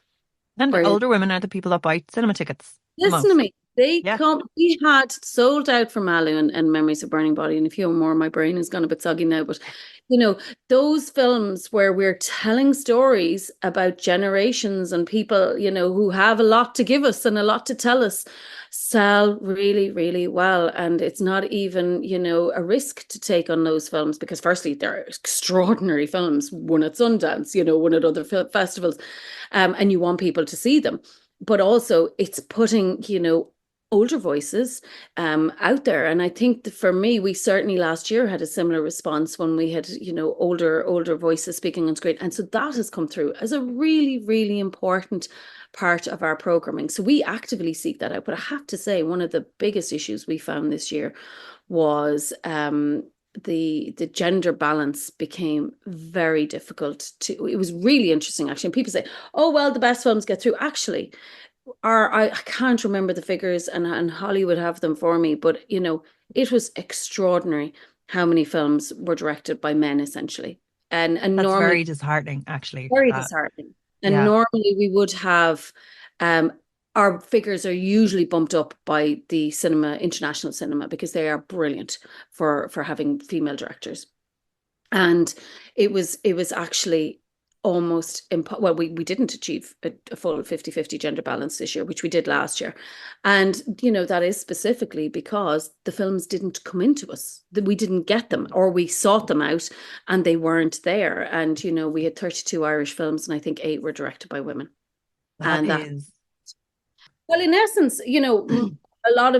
Speaker 1: And older women are the people that buy cinema tickets.
Speaker 4: Listen to me. They come. We had sold out for Malu and Memories of Burning Body, and a few more. My brain has gone a bit soggy now, but those films where we're telling stories about generations and people, who have a lot to give us and a lot to tell us, sell really, really well. And it's not even, a risk to take on those films, because firstly, they're extraordinary films, one at Sundance, one at other festivals, and you want people to see them. But also it's putting, older voices out there. And I think that for me, we certainly last year had a similar response when we had, older voices speaking on screen. And so that has come through as a really, really important part of our programming. So we actively seek that out. But I have to say, one of the biggest issues we found this year was the gender balance became very difficult to. It was really interesting, actually. And people say, "Oh well, the best films get through." Actually, I can't remember the figures, and Holly would have them for me, but it was extraordinary how many films were directed by men, essentially. And
Speaker 1: That's
Speaker 4: normally
Speaker 1: very disheartening, actually.
Speaker 4: very
Speaker 1: That,
Speaker 4: disheartening. And
Speaker 1: yeah.
Speaker 4: normally we would have our figures are usually bumped up by the cinema, international cinema, because they are brilliant for having female directors. And it was actually almost well, we didn't achieve a full 50-50 gender balance this year, which we did last year. And that is specifically because the films didn't come into us, that we didn't get them, or we sought them out and they weren't there. And we had 32 Irish films, and I think 8 were directed by women.
Speaker 1: That
Speaker 4: And that,
Speaker 1: is.
Speaker 4: well, in essence, a lot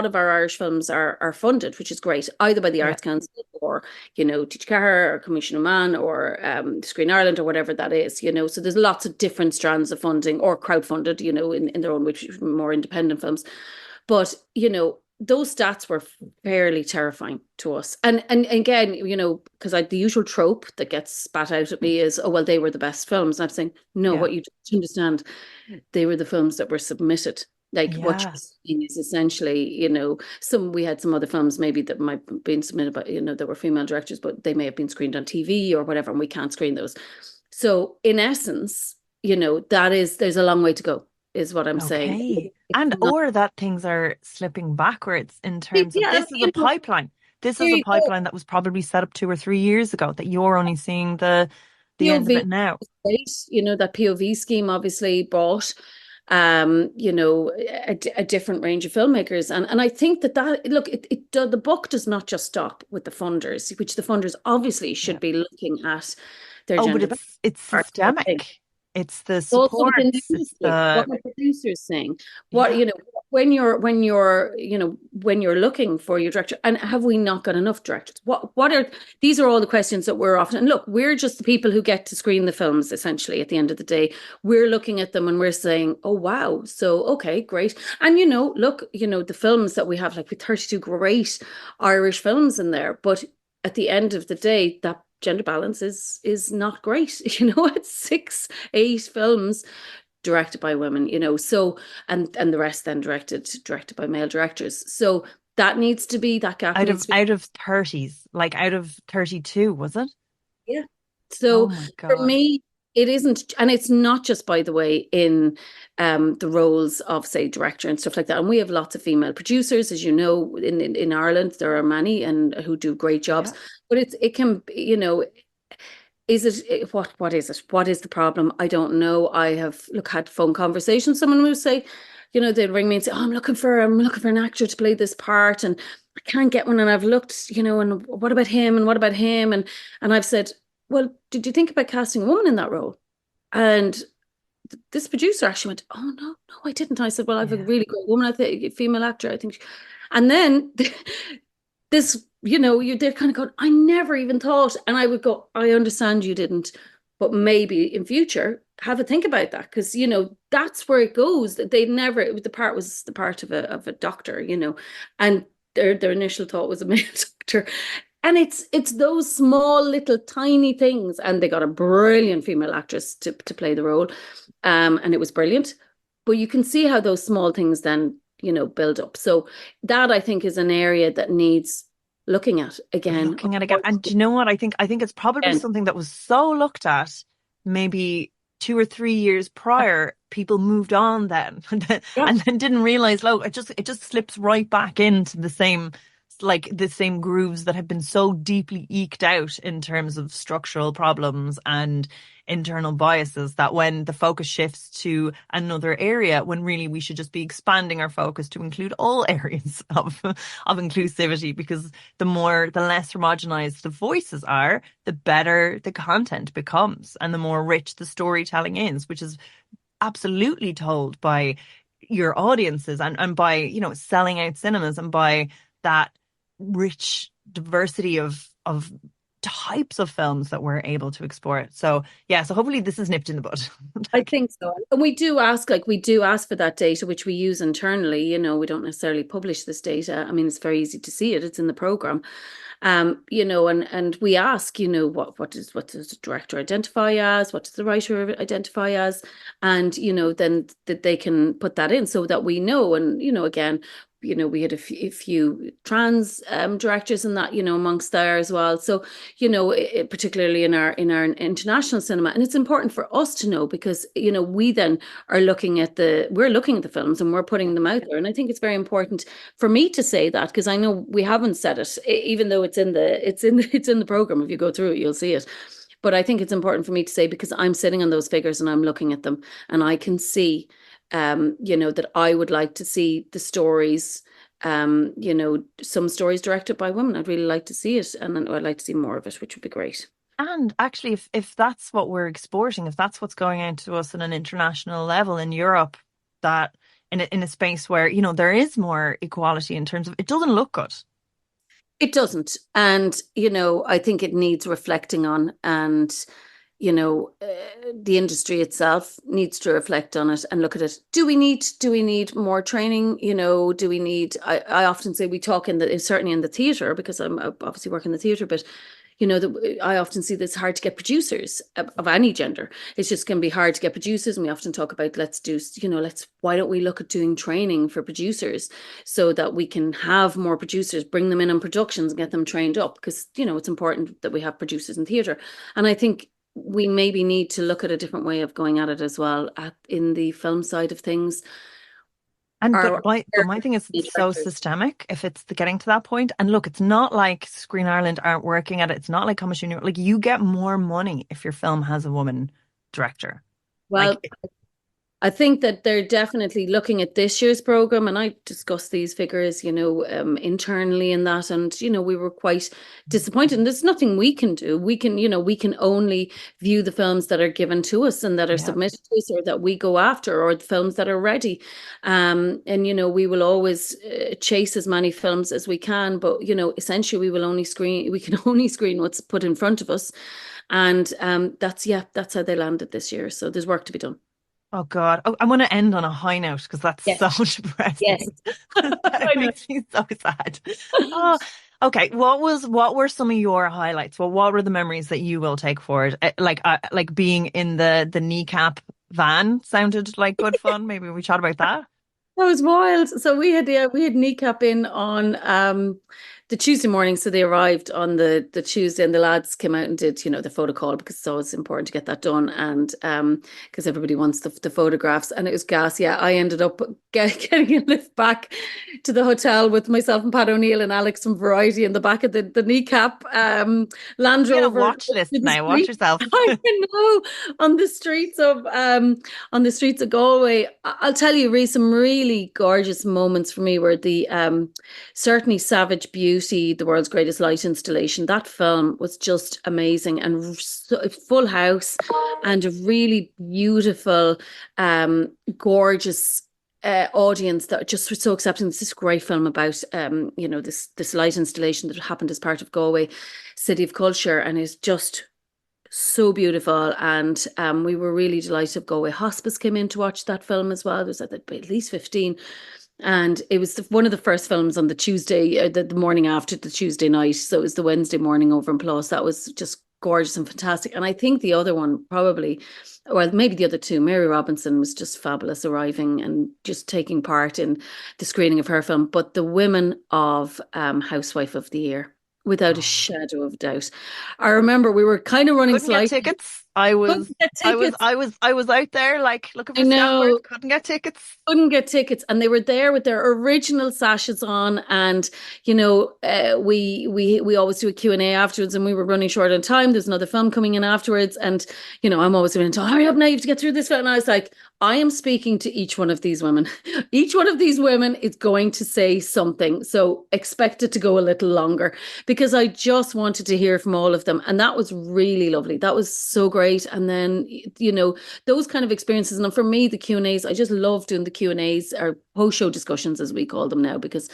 Speaker 4: of our Irish films are funded, which is great, either by the
Speaker 1: Yeah.
Speaker 4: Arts Council or Teach Car or Commission Oman or Screen Ireland or whatever that is. So there's lots of different strands of funding, or crowdfunded, in their own, which more independent films. But those stats were fairly terrifying to us. And again, because the usual trope that gets spat out at me is, oh well, they were the best films. And I'm saying, no,
Speaker 1: Yeah.
Speaker 4: what you don't understand, they were the films that were submitted. Like what
Speaker 1: Yeah.
Speaker 4: you're seeing is essentially, we had some other films maybe that might have been submitted, but that were female directors, but they may have been screened on TV or whatever, and we can't screen those. So in essence, there's a long way to go, is what I'm saying.
Speaker 1: Okay.
Speaker 4: It's
Speaker 1: And
Speaker 4: not,
Speaker 1: or that things are slipping backwards in terms of
Speaker 4: yeah,
Speaker 1: this is a pipeline. This
Speaker 4: there
Speaker 1: is a
Speaker 4: you go.
Speaker 1: pipeline that was probably set up 2 or 3 years ago that you're only seeing the end of
Speaker 4: POV
Speaker 1: it now.
Speaker 4: great. That POV scheme obviously brought a different range of filmmakers. And I think that look, the book does not just stop with the funders, which the funders obviously should
Speaker 1: Yeah.
Speaker 4: be looking at their
Speaker 1: Oh, but
Speaker 4: gender
Speaker 1: it's
Speaker 4: balance.
Speaker 1: systemic. It's the
Speaker 4: Also within the
Speaker 1: supports. It's
Speaker 4: industry, what
Speaker 1: the
Speaker 4: are producers saying? What
Speaker 1: yeah.
Speaker 4: when you're looking for your director, and have we not got enough directors? What are these are all the questions that we're often, and look, we're just the people who get to screen the films. Essentially, at the end of the day, we're looking at them and we're saying, oh wow, so okay, great. And look, the films that we have, like with 32 great Irish films in there, but at the end of the day, that gender balance is not great. It's 6-8 films directed by women, so and the rest then directed by male directors. So that gap
Speaker 1: Out
Speaker 4: needs
Speaker 1: of
Speaker 4: to be,
Speaker 1: out of 30s, like out of 32, was it?
Speaker 4: yeah.
Speaker 1: Oh
Speaker 4: So
Speaker 1: my
Speaker 4: for
Speaker 1: God.
Speaker 4: me, it isn't, and it's not just, by the way, in the roles of, say, director and stuff like that. And we have lots of female producers, as you know, in Ireland. There are many and who do great jobs.
Speaker 1: Yeah.
Speaker 4: But it can, is it what is it? What is the problem? I don't know. I have had phone conversations. Someone will say, they'd ring me and say, "Oh, I'm looking for an actor to play this part, and I can't get one. And I've looked, and what about him? And what about him?" And I've said, "Well, did you think about casting a woman in that role?" And this producer actually went, "Oh no, no, I didn't." I said, "Well, I have a
Speaker 1: Yeah.
Speaker 4: really great woman, I think, a female actor, I think." And then this, they're kind of going, "I never even thought." And I would go, "I understand you didn't, but maybe in future have a think about that, because that's where it goes." They never. The part was the part of a doctor, and their initial thought was a male doctor. And it's those small little tiny things, and they got a brilliant female actress to play the role, and it was brilliant. But you can see how those small things then build up. So that, I think, is an area that needs looking at again.
Speaker 1: Looking at it again. And do you know what? I think it's probably
Speaker 4: Again.
Speaker 1: something that was so looked at maybe 2 or 3 years prior. People moved on then
Speaker 4: Yeah.
Speaker 1: and then didn't realize, look, it just slips right back into the same grooves that have been so deeply eked out in terms of structural problems and internal biases, that when the focus shifts to another area, when really we should just be expanding our focus to include all areas of inclusivity, because the less homogenized the voices are, the better the content becomes and the more rich the storytelling is, which is absolutely told by your audiences and by selling out cinemas and by that rich diversity of types of films that we're able to explore. So yeah, so hopefully this is nipped in the bud.
Speaker 4: I think so. And we do ask for that data, which we use internally. You know, we don't necessarily publish this data. I mean, it's very easy to see it. It's in the program. You know, and we ask, you know, what does the director identify as? What does the writer identify as? And, you know, then that they can put that in so that we know. And, you know, again, you know, we had a few trans directors and that, you know, amongst there as well. So, you know, particularly in our international cinema, and it's important for us to know because, you know, we then are looking at the films and we're putting them out there. And I think it's very important for me to say that because I know we haven't said it, even though it's in the program. If you go through it, you'll see it. But I think it's important for me to say because I'm sitting on those figures and I'm looking at them and I can see you know, that I would like to see the stories, you know, some stories directed by women. I'd really like to see it and I'd like to see more of it, which would be great.
Speaker 1: And actually, if that's what we're exporting, if that's what's going out to us on an international level in Europe, that in a space where, you know, there is more equality in terms of, it doesn't look good.
Speaker 4: It doesn't. And, you know, I think it needs reflecting on and, you know, the industry itself needs to reflect on it and look at it. Do we need more training? You know, do we need, I often say we talk certainly in the theatre because I'm obviously working in the theatre, but you know, I often see that it's hard to get producers of any gender. It's just going to be hard to get producers. And we often talk about, why don't we look at doing training for producers so that we can have more producers, bring them in on productions and get them trained up because, you know, it's important that we have producers in theatre. And I think we maybe need to look at a different way of going at it as well in the film side of things.
Speaker 1: And but my thing is it's so systemic if it's getting to that point. And look, it's not like Screen Ireland aren't working at it. It's not like Commission. Like you get more money if your film has a woman director.
Speaker 4: Well, I think that they're definitely looking at this year's program, and I discussed these figures, you know, internally in that, and you know, we were quite disappointed. And there's nothing we can do. We can only view the films that are given to us and that are submitted to us, or that we go after, or the films that are ready. And you know, we will always chase as many films as we can, but you know, essentially, we can only screen what's put in front of us, and that's how they landed this year. So there's work to be done.
Speaker 1: Oh God! Oh, I want to end on a high note because that's so depressing.
Speaker 4: Yes,
Speaker 1: it makes me so sad. Oh, okay. What were some of your highlights? Well, what were the memories that you will take forward? Like being in the kneecap van sounded like good fun. Maybe we chat about that.
Speaker 4: That was wild. So we had kneecap in on the Tuesday morning. So they arrived on the Tuesday and the lads came out and did, you know, the photo call because it's always important to get that done. And because everybody wants the photographs, and it was gas. Yeah, I ended up getting a lift back to the hotel with myself and Pat O'Neill and Alex from Variety in the back of the kneecap Land Rover.
Speaker 1: Watch list now. Watch yourself.
Speaker 4: I know on the streets of Galway. I'll tell you, some really gorgeous moments for me were the certainly Savage Beauty, the world's greatest light installation. That film was just amazing and full house and a really beautiful, gorgeous audience that just were so accepting. This is a great film about you know, this light installation that happened as part of Galway City of Culture and is just so beautiful. And we were really delighted. Galway Hospice came in to watch that film as well. There was at least 15. And it was one of the first films on the Tuesday, the morning after the Tuesday night. So it was the Wednesday morning over in Plus. That was just gorgeous and fantastic. And I think the other one probably, or maybe the other two, Mary Robinson was just fabulous arriving and just taking part in the screening of her film. But the women of Housewife of the Year, without a shadow of doubt. I remember we were kind of running
Speaker 1: slightly. Tickets. I was out there like looking for scalpers. Couldn't get tickets. And they were there with their original sashes on. And, you know, we always do a Q&A afterwards and we were running short on time. There's another film coming in afterwards. And, you know, I'm always going to hurry up now, you have to get through this film. And I was like,
Speaker 4: I am speaking to each one of these women. Each one of these women is going to say something. So expect it to go a little longer, because I just wanted to hear from all of them. And that was really lovely. That was so great. And then, you know, those kind of experiences. And for me, the Q&As, I just love doing the Q&As, or post-show discussions as we call them now, because,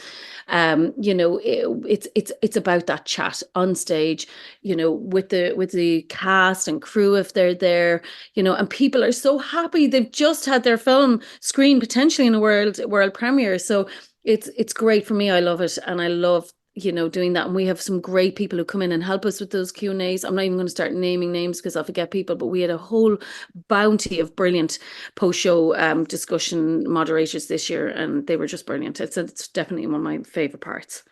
Speaker 4: you know, it's about that chat on stage, you know, with the cast and crew if they're there, you know, and people are so happy. They've just had their film screen potentially in a world premiere. So it's great for me. I love it. And I love, you know, doing that. And we have some great people who come in and help us with those Q&As. I'm not even going to start naming names because I'll forget people, but we had a whole bounty of brilliant post-show discussion moderators this year, and they were just brilliant. It's definitely one of my favorite parts.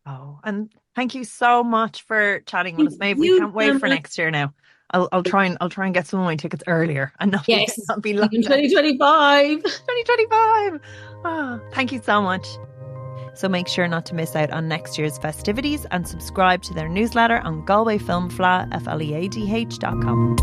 Speaker 1: Oh, and thank you so much for chatting with us, Maeve. We can't wait for next year now. I'll try and get some of my tickets earlier and not be locked
Speaker 4: in 2025.
Speaker 1: 2025. Oh, thank you so much. So make sure not to miss out on next year's festivities and subscribe to their newsletter on Galway Film Fleadh, FLEADH.com.